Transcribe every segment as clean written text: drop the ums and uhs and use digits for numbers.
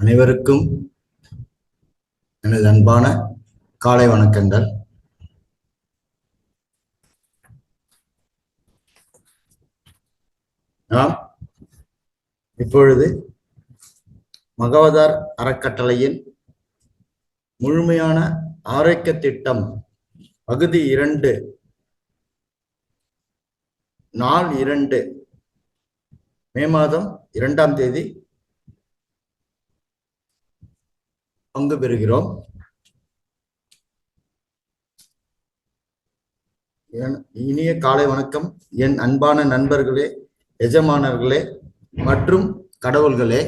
அனைவருக்கும் எனது அன்பான காலை வணக்கங்கள். நாம் இப்பொழுது மகவதார் அறக்கட்டளையின் முழுமையான ஆரோக்கிய திட்டம் பகுதி 2 நாள் 2 மே மாதம் 2ஆம் தேதி பங்கு பெறுகிறோம். இனிய காலை வணக்கம் என் அன்பான நண்பர்களே, எஜமானர்களே மற்றும் கடவுள்களே.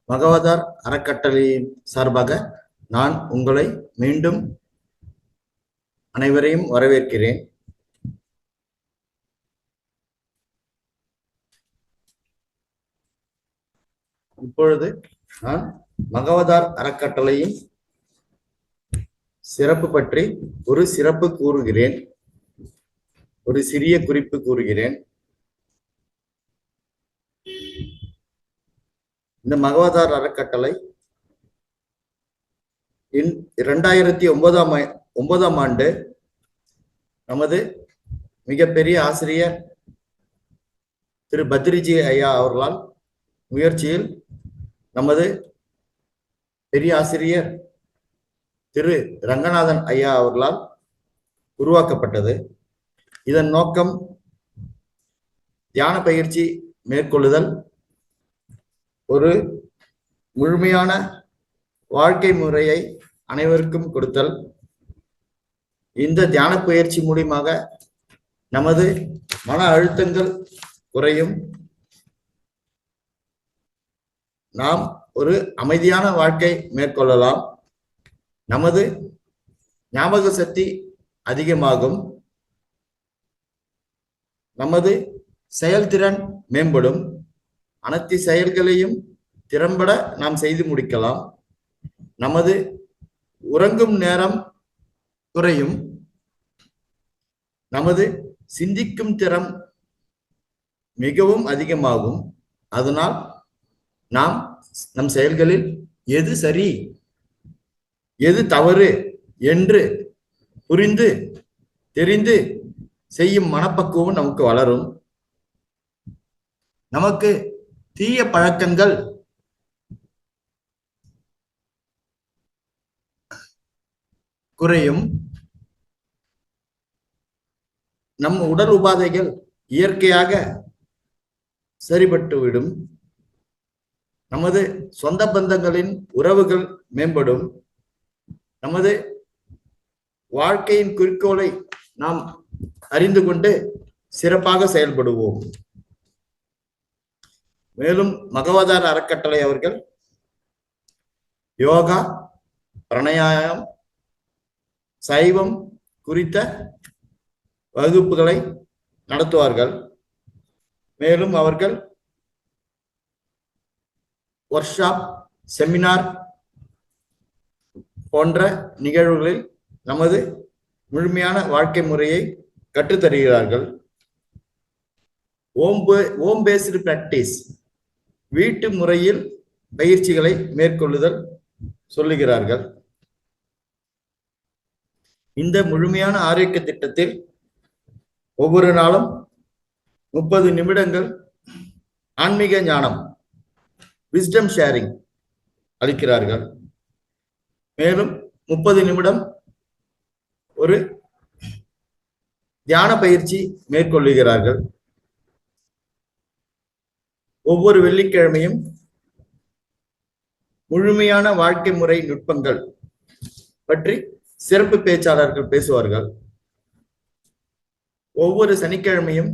மகவதார் அறக்கட்டளையின் சார்பாக நான் உங்களை மீண்டும் அனைவரையும் வரவேற்கிறேன். இப்பொழுது நான் மகவதார் அறக்கட்டளையின் சிறப்பு பற்றி ஒரு சிறப்பு கூறுகிறேன், ஒரு சிறிய குறிப்பு கூறுகிறேன். இந்த மகவதார் அறக்கட்டளை 2009ஆம் ஆண்டு நமது மிகப்பெரிய ஆசிரியர் திரு பத்ரிஜி ஐயா அவர்களால் முயற்சியில் நமது பெரிய ஆசிரியர் திரு ரங்கநாதன் ஐயா அவர்களால் உருவாக்கப்பட்டது. இதன் நோக்கம் தியான பயிற்சி மேற்கொள்ளுதல், ஒரு முழுமையான வாழ்க்கை முறையை அனைவருக்கும் கொடுத்தல். இந்த தியான பயிற்சி மூலமாக நமது மன அழுத்தங்கள் குறையும், நாம் ஒரு அமைதியான வாழ்க்கை மேற்கொள்ளலாம், நமது ஞாபக சக்தி அதிகமாகும், நமது செயல்திறன் மேம்படும், அனைத்து செயல்களையும் திறம்பட நாம் செய்து முடிக்கலாம், நமது உறங்கும் நேரம் குறையும், நமது சிந்திக்கும் திறம் மிகவும் அதிகமாகும். அதனால் நாம் நம் செயல்களில் எது சரி எது தவறு என்று புரிந்து தெரிந்து செய்யும் மனப்பக்குவம் நமக்கு வளரும். நமக்கு தீய பழக்கங்கள் குறையும், நம் உடல் உபாதைகள் இயற்கையாக சரிபட்டுவிடும், நமது சொந்த பந்தங்களின் உறவுகள் மேம்படும், நமது வாழ்க்கையின் குறிக்கோளை நாம் அறிந்து கொண்டு சிறப்பாக செயல்படுவோம். மேலும் மகவதார் அறக்கட்டளை அவர்கள் யோகா, பிராணாயாமம், சைவம் குறித்த வகுப்புகளை நடத்துவார்கள். மேலும் அவர்கள் ஒர்க் ஷாப், செமினார் போன்ற நிகழ்வுகளில் நமது முழுமையான வாழ்க்கை முறையை கற்றுத்தருகிறார்கள். ஓம் பேஸ்டு பிராக்டிஸ், வீட்டு முறையில் பயிற்சிகளை மேற்கொள்ளுதல் சொல்லுகிறார்கள். இந்த முழுமையான ஆரோக்கிய திட்டத்தில் ஒவ்வொரு நாளும் 30 நிமிடங்கள் ஆன்மீக ஞானம், விஸ்டம் ஷேரிங் அளிக்கிறார்கள். மேலும் 30 நிமிடம் ஒரு தியான பயிற்சி மேற்கொள்ளுகிறார்கள். ஒவ்வொரு வெள்ளிக்கிழமையும் முழுமையான வாழ்க்கை முறை நுட்பங்கள் பற்றி சிறப்பு பேச்சாளர்கள் பேசுவார்கள். ஒவ்வொரு சனிக்கிழமையும்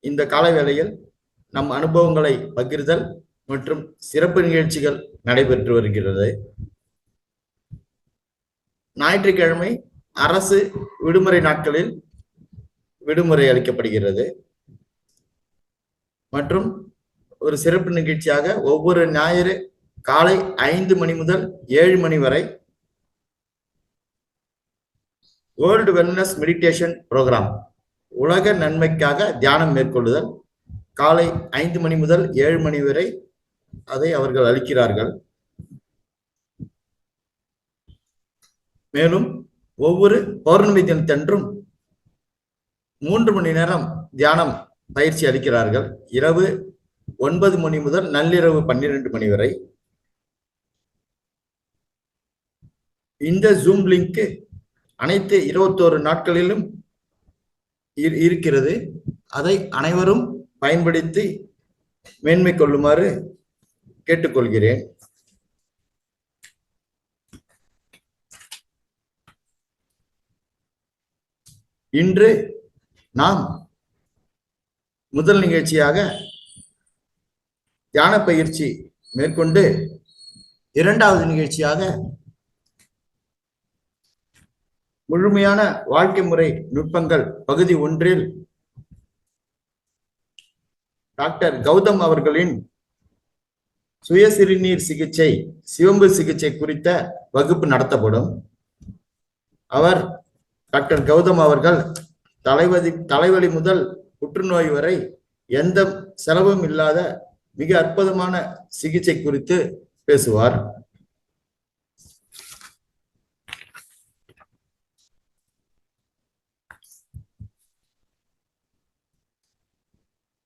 இந்த கால வேளையில் நம் அனுபவங்களை பகிர்தல் மற்றும் சிறப்பு நிகழ்ச்சிகள் நடைபெற்று வருகிறது. ஞாயிற்றுக்கிழமை அரசு விடுமுறை நாட்களில் விடுமுறை அளிக்கப்படுகிறது. மற்றும் ஒரு சிறப்பு நிகழ்ச்சியாக ஒவ்வொரு ஞாயிறு காலை 5 மணி முதல் 7 மணி வரை வேர்ல்டு வெல்னஸ் மெடிடேஷன் ப்ரோக்ராம் உலக நன்மைக்காக தியானம் மேற்கொள்ளுதல். காலை 5 மணி முதல் 7 மணி வரை அதை அவர்கள் அளிக்கிறார்கள். மேலும் ஒவ்வொரு பௌர்ணமி தினத்தன்றும் 3 மணி நேரம் தியானம் பயிற்சி அளிக்கிறார்கள். இரவு 9 மணி முதல் நள்ளிரவு 12 மணி வரை. இந்த ஜூம் லிங்க் அனைத்து 21 நாட்களிலும் இருக்கிறது. அதை அனைவரும் பயன்படுத்தி மேன்மை கொள்ளுமாறு கேட்டுக்கொள்கிறேன். இன்று நாம் முதல் நிகழ்ச்சியாக தியான பயிற்சி மேற்கொண்டு, இரண்டாவது நிகழ்ச்சியாக முழுமையான வாழ்க்கை முறை நுட்பங்கள் பகுதி 1 டாக்டர் கௌதம் அவர்களின் சுய சிறுநீர் சிகிச்சை, சிவம்பு சிகிச்சை குறித்த வகுப்பு நடத்தப்படும். அவர் டாக்டர் கௌதம் அவர்கள் தலைவலி முதல் புற்றுநோய் வரை எந்த செலவும் இல்லாத மிக அற்புதமான சிகிச்சை குறித்து பேசுவார்.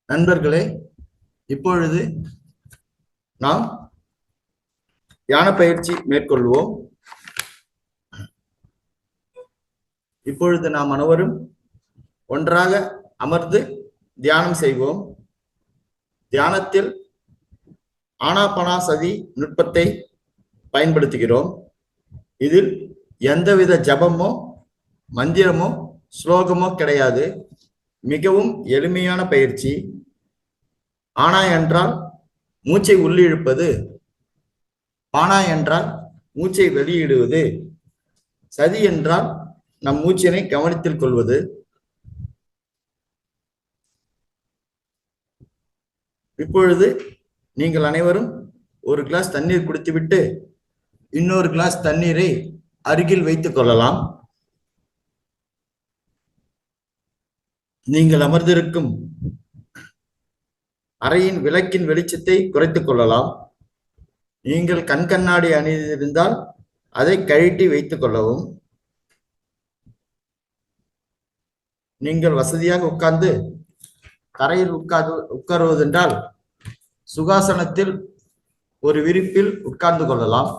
நண்பர்களே, இப்பொழுது நாம் தியான பயிற்சி மேற்கொள்வோம். இப்பொழுது நாம் அனைவரும் ஒன்றாக அமர்ந்து தியானம் செய்வோம். தியானத்தில் ஆனாபானசதி நுட்பத்தை பயன்படுத்துகிறோம். இதில் எந்தவித ஜபமோ மந்திரமோ ஸ்லோகமோ கிடையாது. மிகவும் எளிமையான பயிற்சி. ஆனா என்றால் மூச்சை உள்ளிழுப்பது, பானா என்றால் மூச்சை வெளியிடுவது, சதி என்றால் நம் மூச்சினை கவனத்தில் கொள்வது. இப்பொழுது நீங்கள் அனைவரும் ஒரு கிளாஸ் தண்ணீர் குடித்துவிட்டு இன்னொரு கிளாஸ் தண்ணீரை அருகில் வைத்துக் கொள்ளலாம். நீங்கள் அமர்ந்திருக்கும் அறையின் விளக்கின் வெளிச்சத்தை குறைத்துக் கொள்ளலாம். நீங்கள் கண்ணாடி அணிந்திருந்தால் அதை கழட்டி வைத்துக் கொள்ளவும். நீங்கள் வசதியாக உட்கார்ந்து தரையில் உட்காருவதென்றால் சுகாசனத்தில் ஒரு விரிப்பில் உட்கார்ந்து கொள்ளலாம்.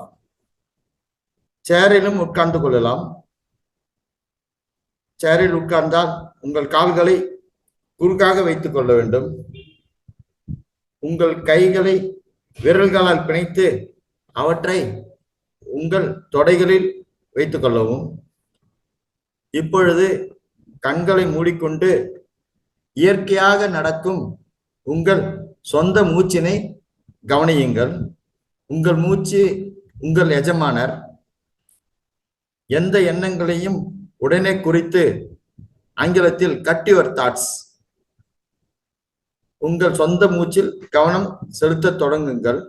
சேரிலும் உட்கார்ந்து கொள்ளலாம். சேரில் உட்கார்ந்தால் உங்கள் கால்களை குறுக்காக வைத்துக் கொள்ள வேண்டும். உங்கள் கைகளை விரல்களால் பிணைத்து அவற்றை உங்கள் தொடைகளில் வைத்துக் கொள்ளவும். இப்பொழுது கண்களை மூடிக்கொண்டு இயற்கையாக நடக்கும் உங்கள் சொந்த மூச்சினை கவனியுங்கள். உங்கள் மூச்சு உங்கள் எஜமானர். எந்த எண்ணங்களையும் உடனே குறித்து ஆங்கிலத்தில் கட் யுவர் தாட்ஸ். உங்கள் சொந்த மூச்சில் கவனம் செலுத்த தொடங்குங்கள்.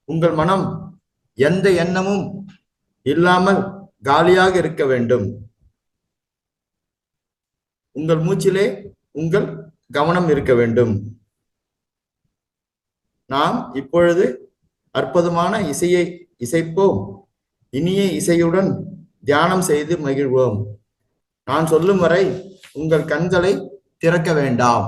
உங்கள் மனம் எந்த எண்ணமும் இல்லாமல் காலியாக இருக்க வேண்டும். உங்கள் மூச்சிலே உங்கள் கவனம் இருக்க வேண்டும். நாம் இப்பொழுது அற்புதமான இசையை இசைப்போம். இனிய இசையுடன் தியானம் செய்து மகிழ்வோம். நான் சொல்லும் வரை உங்கள் கண்களை திறக்க வேண்டாம்.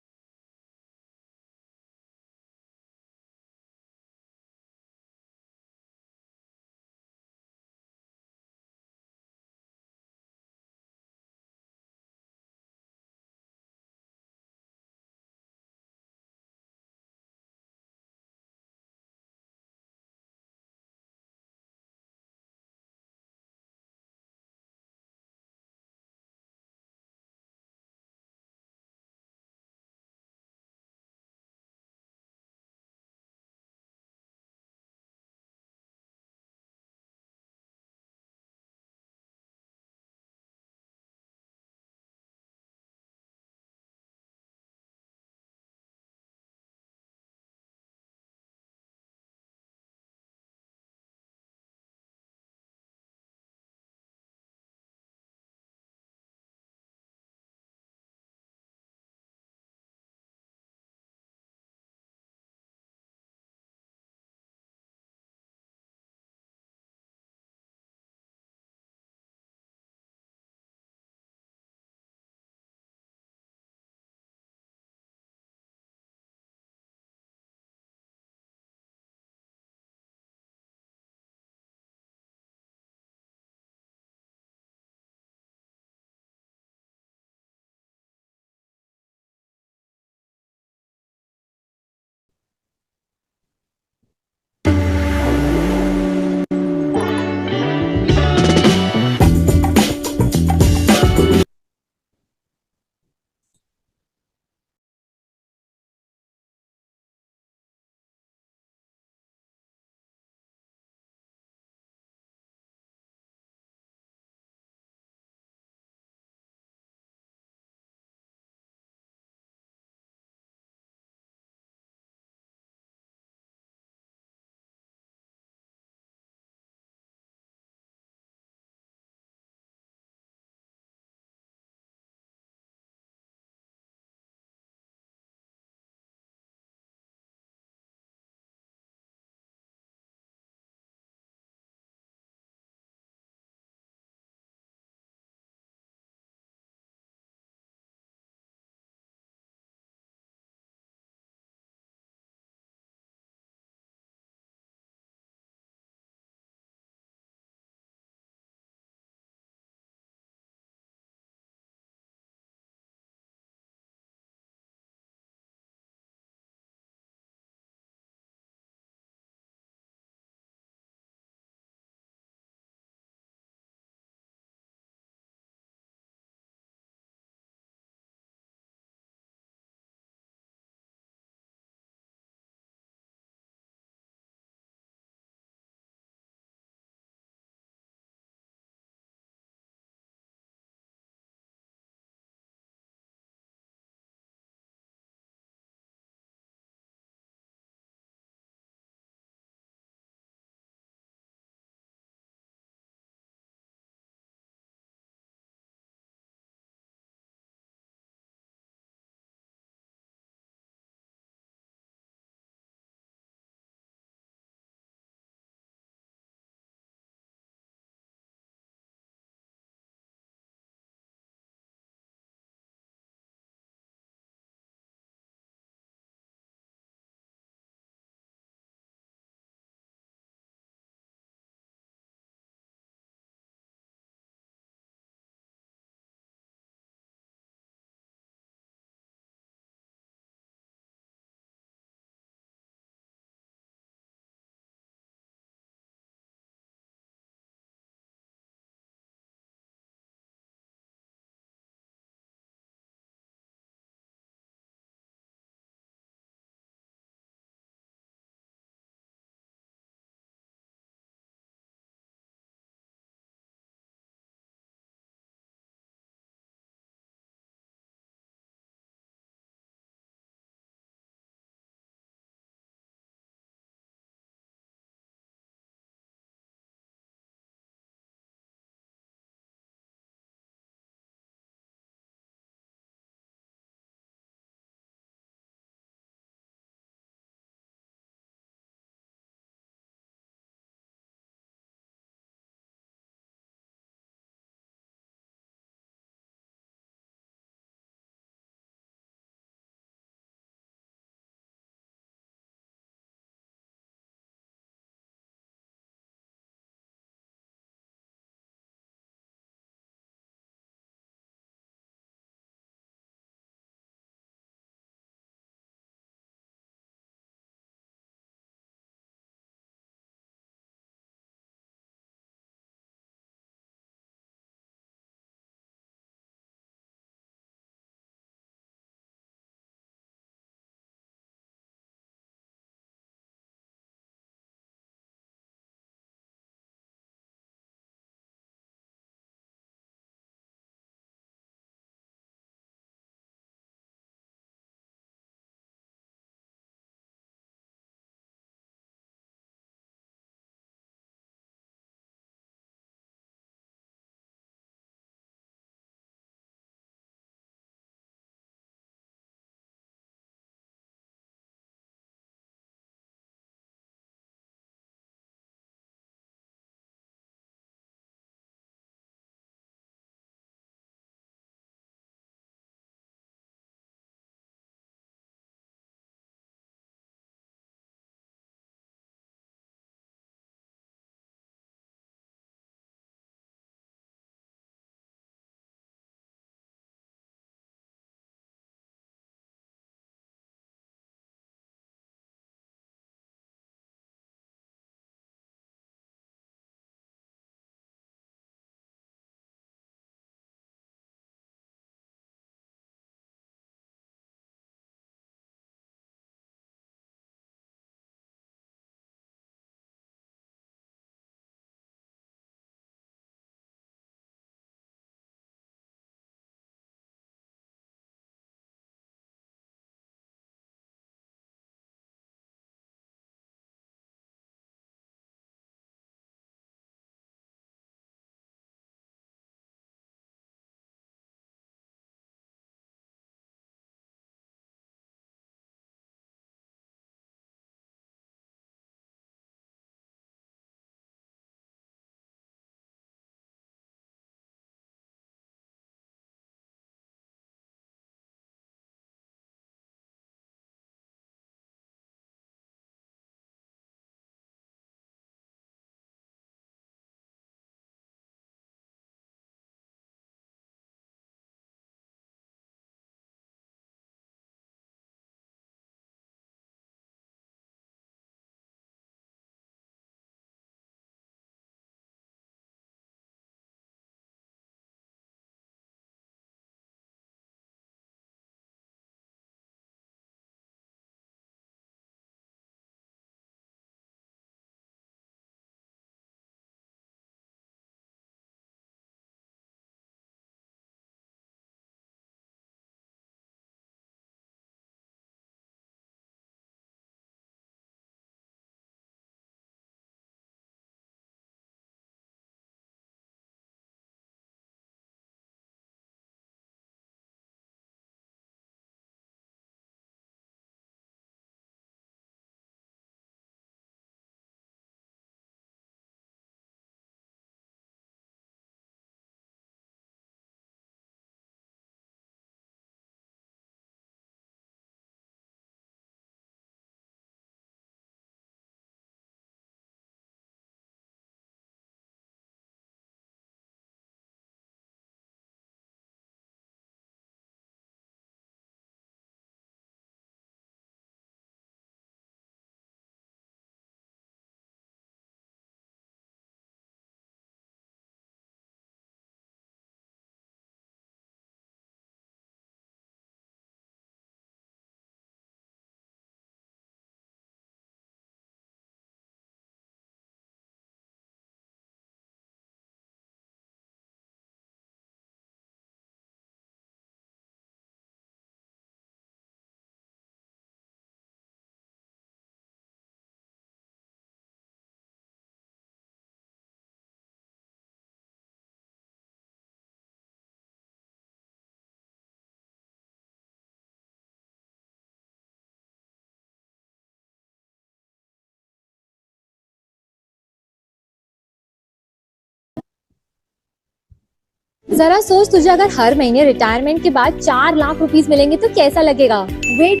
जरा सोच, तुझे अगर हर महीने रिटायरमेंट के बाद 4 लाख रुपीस मिलेंगे तो कैसा लगेगा? Wait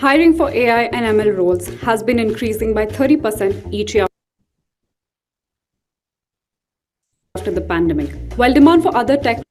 Hiring for AI and ML roles has been increasing by 30% each year after the pandemic, while demand for other tech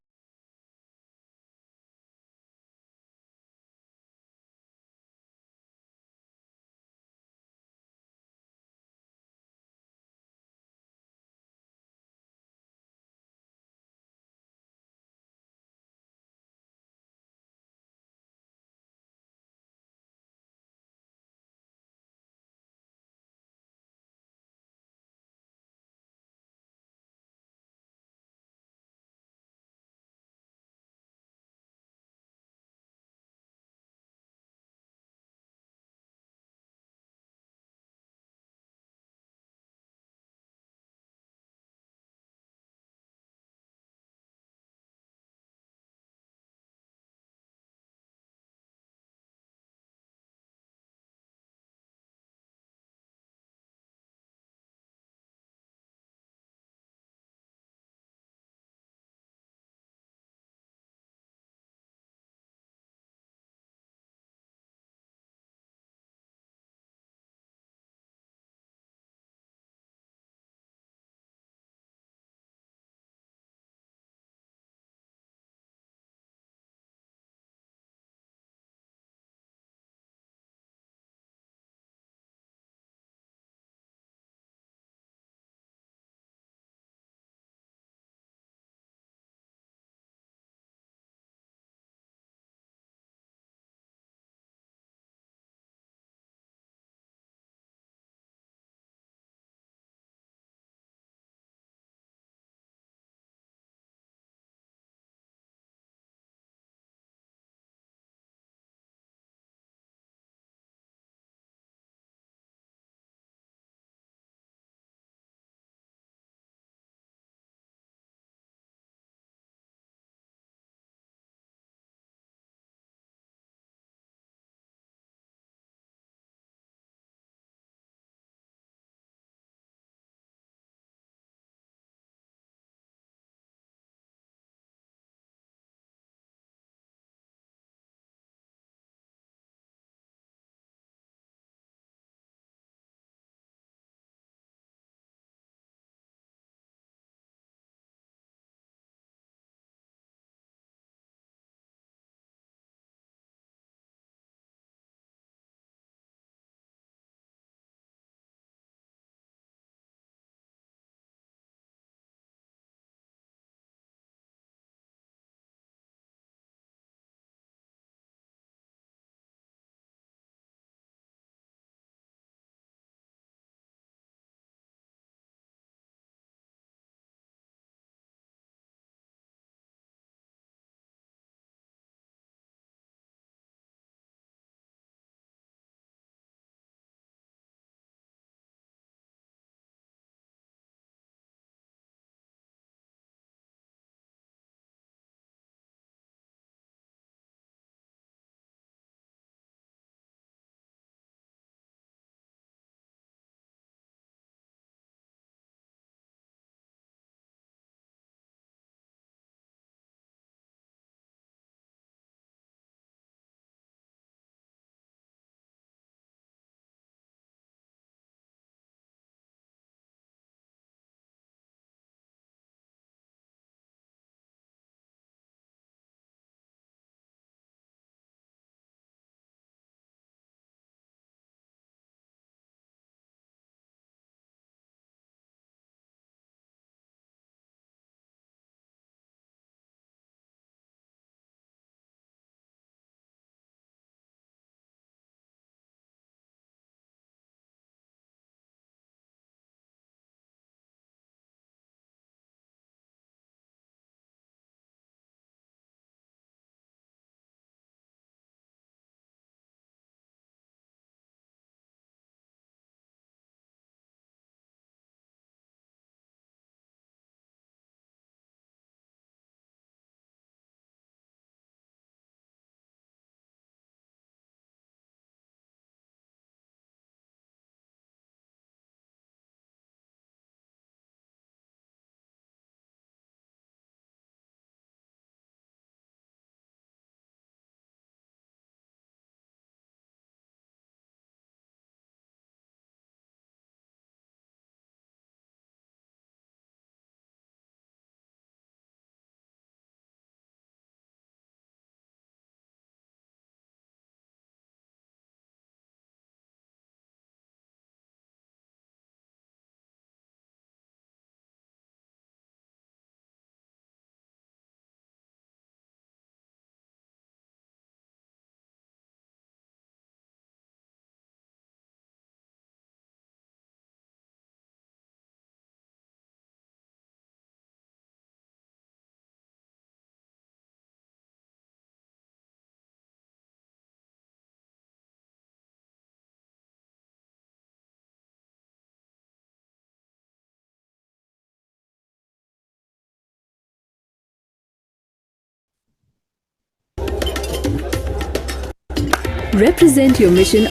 Represent your mission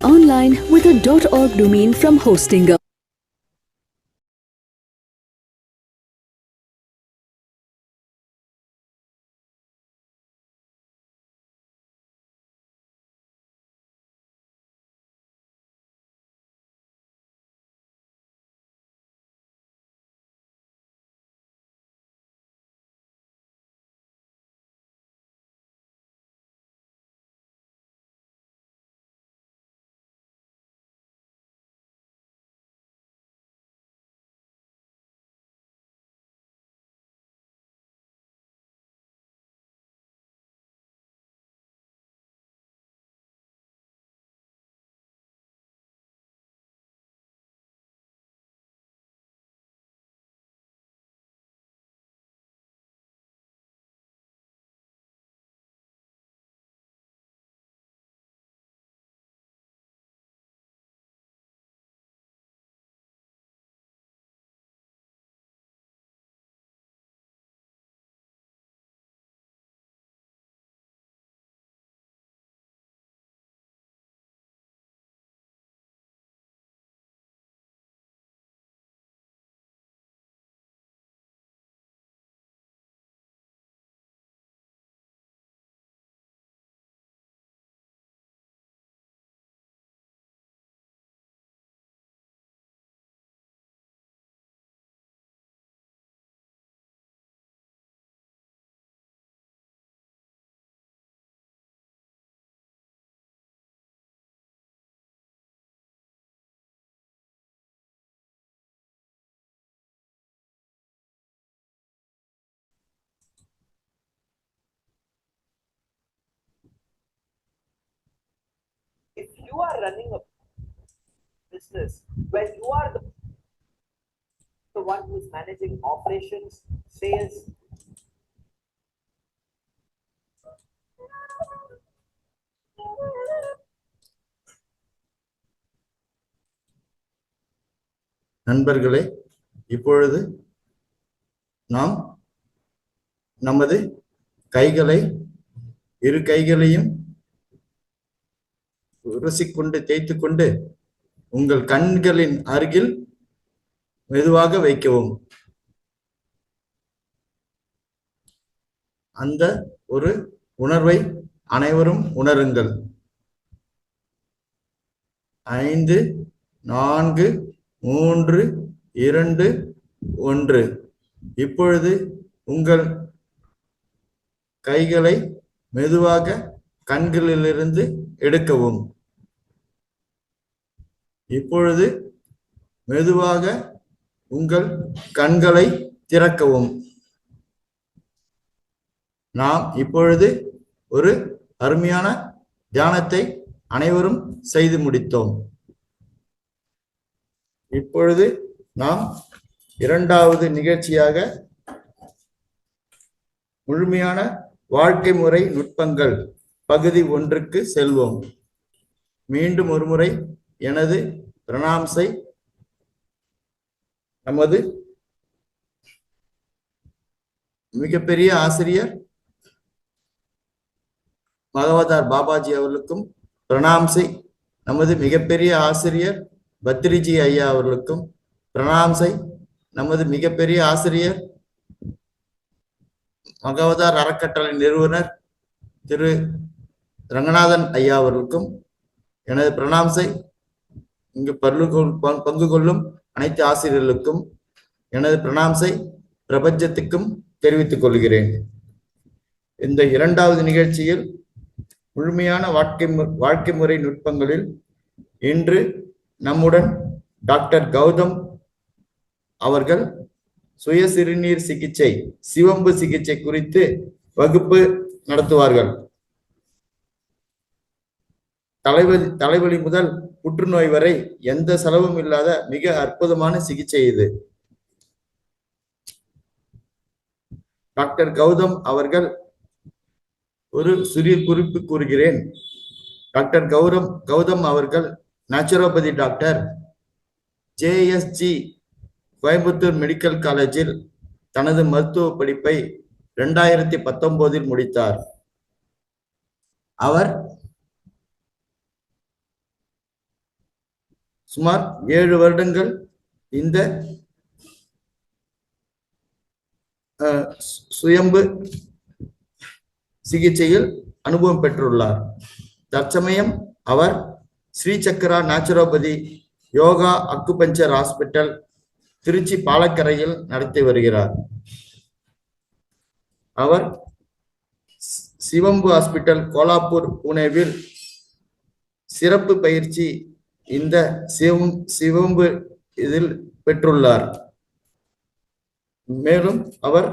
online with a .org domain from Hostinger. If you are running a business where you are the one who is managing operations, sales, நண்பர்களே, இப்பொழுது நாம் நமது கைகளை இரு கைகளையும் உரசிக்கொண்டு தேய்த்து கொண்டு உங்கள் கண்களின் அருகில் மெதுவாக வைக்கவும். அந்த ஒரு உணர்வை அனைவரும் உணருங்கள். 5 4 3 2 1. இப்பொழுது உங்கள் கைகளை மெதுவாக கண்களிலிருந்து எடுக்கவும். இப்பொழுது மெதுவாக உங்கள் கண்களை திறக்கவும். நாம் இப்பொழுது ஒரு அருமையான தியானத்தை அனைவரும் செய்து முடித்தோம். இப்பொழுது நாம் இரண்டாவது நிகழ்ச்சியாக முழுமையான வாழ்க்கை முறை நுட்பங்கள் பகுதி 1க்கு செல்வோம். மீண்டும் ஒருமுறை எனது பிரணாம்சை நமது மிகப்பெரிய ஆசிரியர் பகவதார் பாபாஜி அவர்களுக்கும், பிரணாம்சை நமது மிகப்பெரிய ஆசிரியர் பத்ரிஜி ஐயா அவர்களுக்கும், பிரணாம்சை நமது மிகப்பெரிய ஆசிரியர் பகவதார் அறக்கட்டளை நிறுவனர் திரு ரங்கநாதன் ஐயா அவர்களுக்கும், எனது பிரணாம்சை இங்கு பங்கு கொள்ளும் அனைத்து ஆசிரியர்களுக்கும், எனது பிரணாம்சை பிரபஞ்சத்துக்கும் தெரிவித்துக் கொள்கிறேன். இந்த இரண்டாவது நிகழ்ச்சியில் முழுமையான வாழ்க்கை முறை நுட்பங்களில் இன்று நம்முடன் டாக்டர் கௌதம் அவர்கள் சுய சிறுநீர் சிகிச்சை, சிவம்பு சிகிச்சை குறித்து வகுப்பு நடத்துவார்கள். தலைவலி முதல் புற்றுநோய் வரை எந்த செலவும் இல்லாத மிக அற்புதமான சிகிச்சை இது. டாக்டர் கௌதம் அவர்கள் ஒரு சிறிய குறிப்பு கூறுகிறேன். டாக்டர் கௌதம் அவர்கள் naturopathy doctor, JSG Coimbatore medical காலேஜில் தனது மருத்துவ படிப்பை 2019 முடித்தார். அவர் சுமார் 7 வருடங்கள் இந்த சுயம்பு சிகிச்சையில் அனுபவம் பெற்றுள்ளார். தற்சமயம் அவர் Sri Chakra naturopathy yoga acupuncture hospital Tiruchi பாலக்கரையில் நடத்தி வருகிறார். அவர் சிவம்பு ஹாஸ்பிட்டல் கோலாப்பூர் புனேவில் சிறப்பு பயிற்சி இந்த சிவம்பு இதில் பெற்றுள்ளார். மேலும் அவர்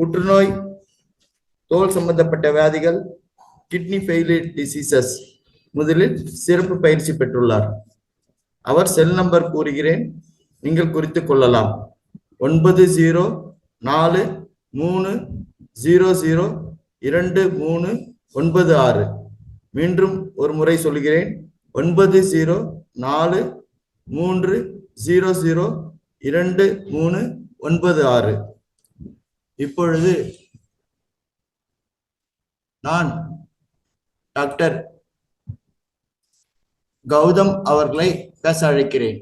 புற்றுநோய், தோல் சம்பந்தப்பட்ட வியாதிகள், கிட்னி ஃபெயிலியர் டிசீசஸ் முதலில் சிறப்பு பயிற்சி பெற்றுள்ளார். அவர் செல் நம்பர் கூறுகிறேன், நீங்கள் குறித்துக் கொள்ளலாம். 9043002396. மீண்டும் ஒரு முறை சொல்கிறேன், 9043002396. இப்பொழுது நான் டாக்டர் கௌதம் அவர்களை பேச அழைக்கிறேன்.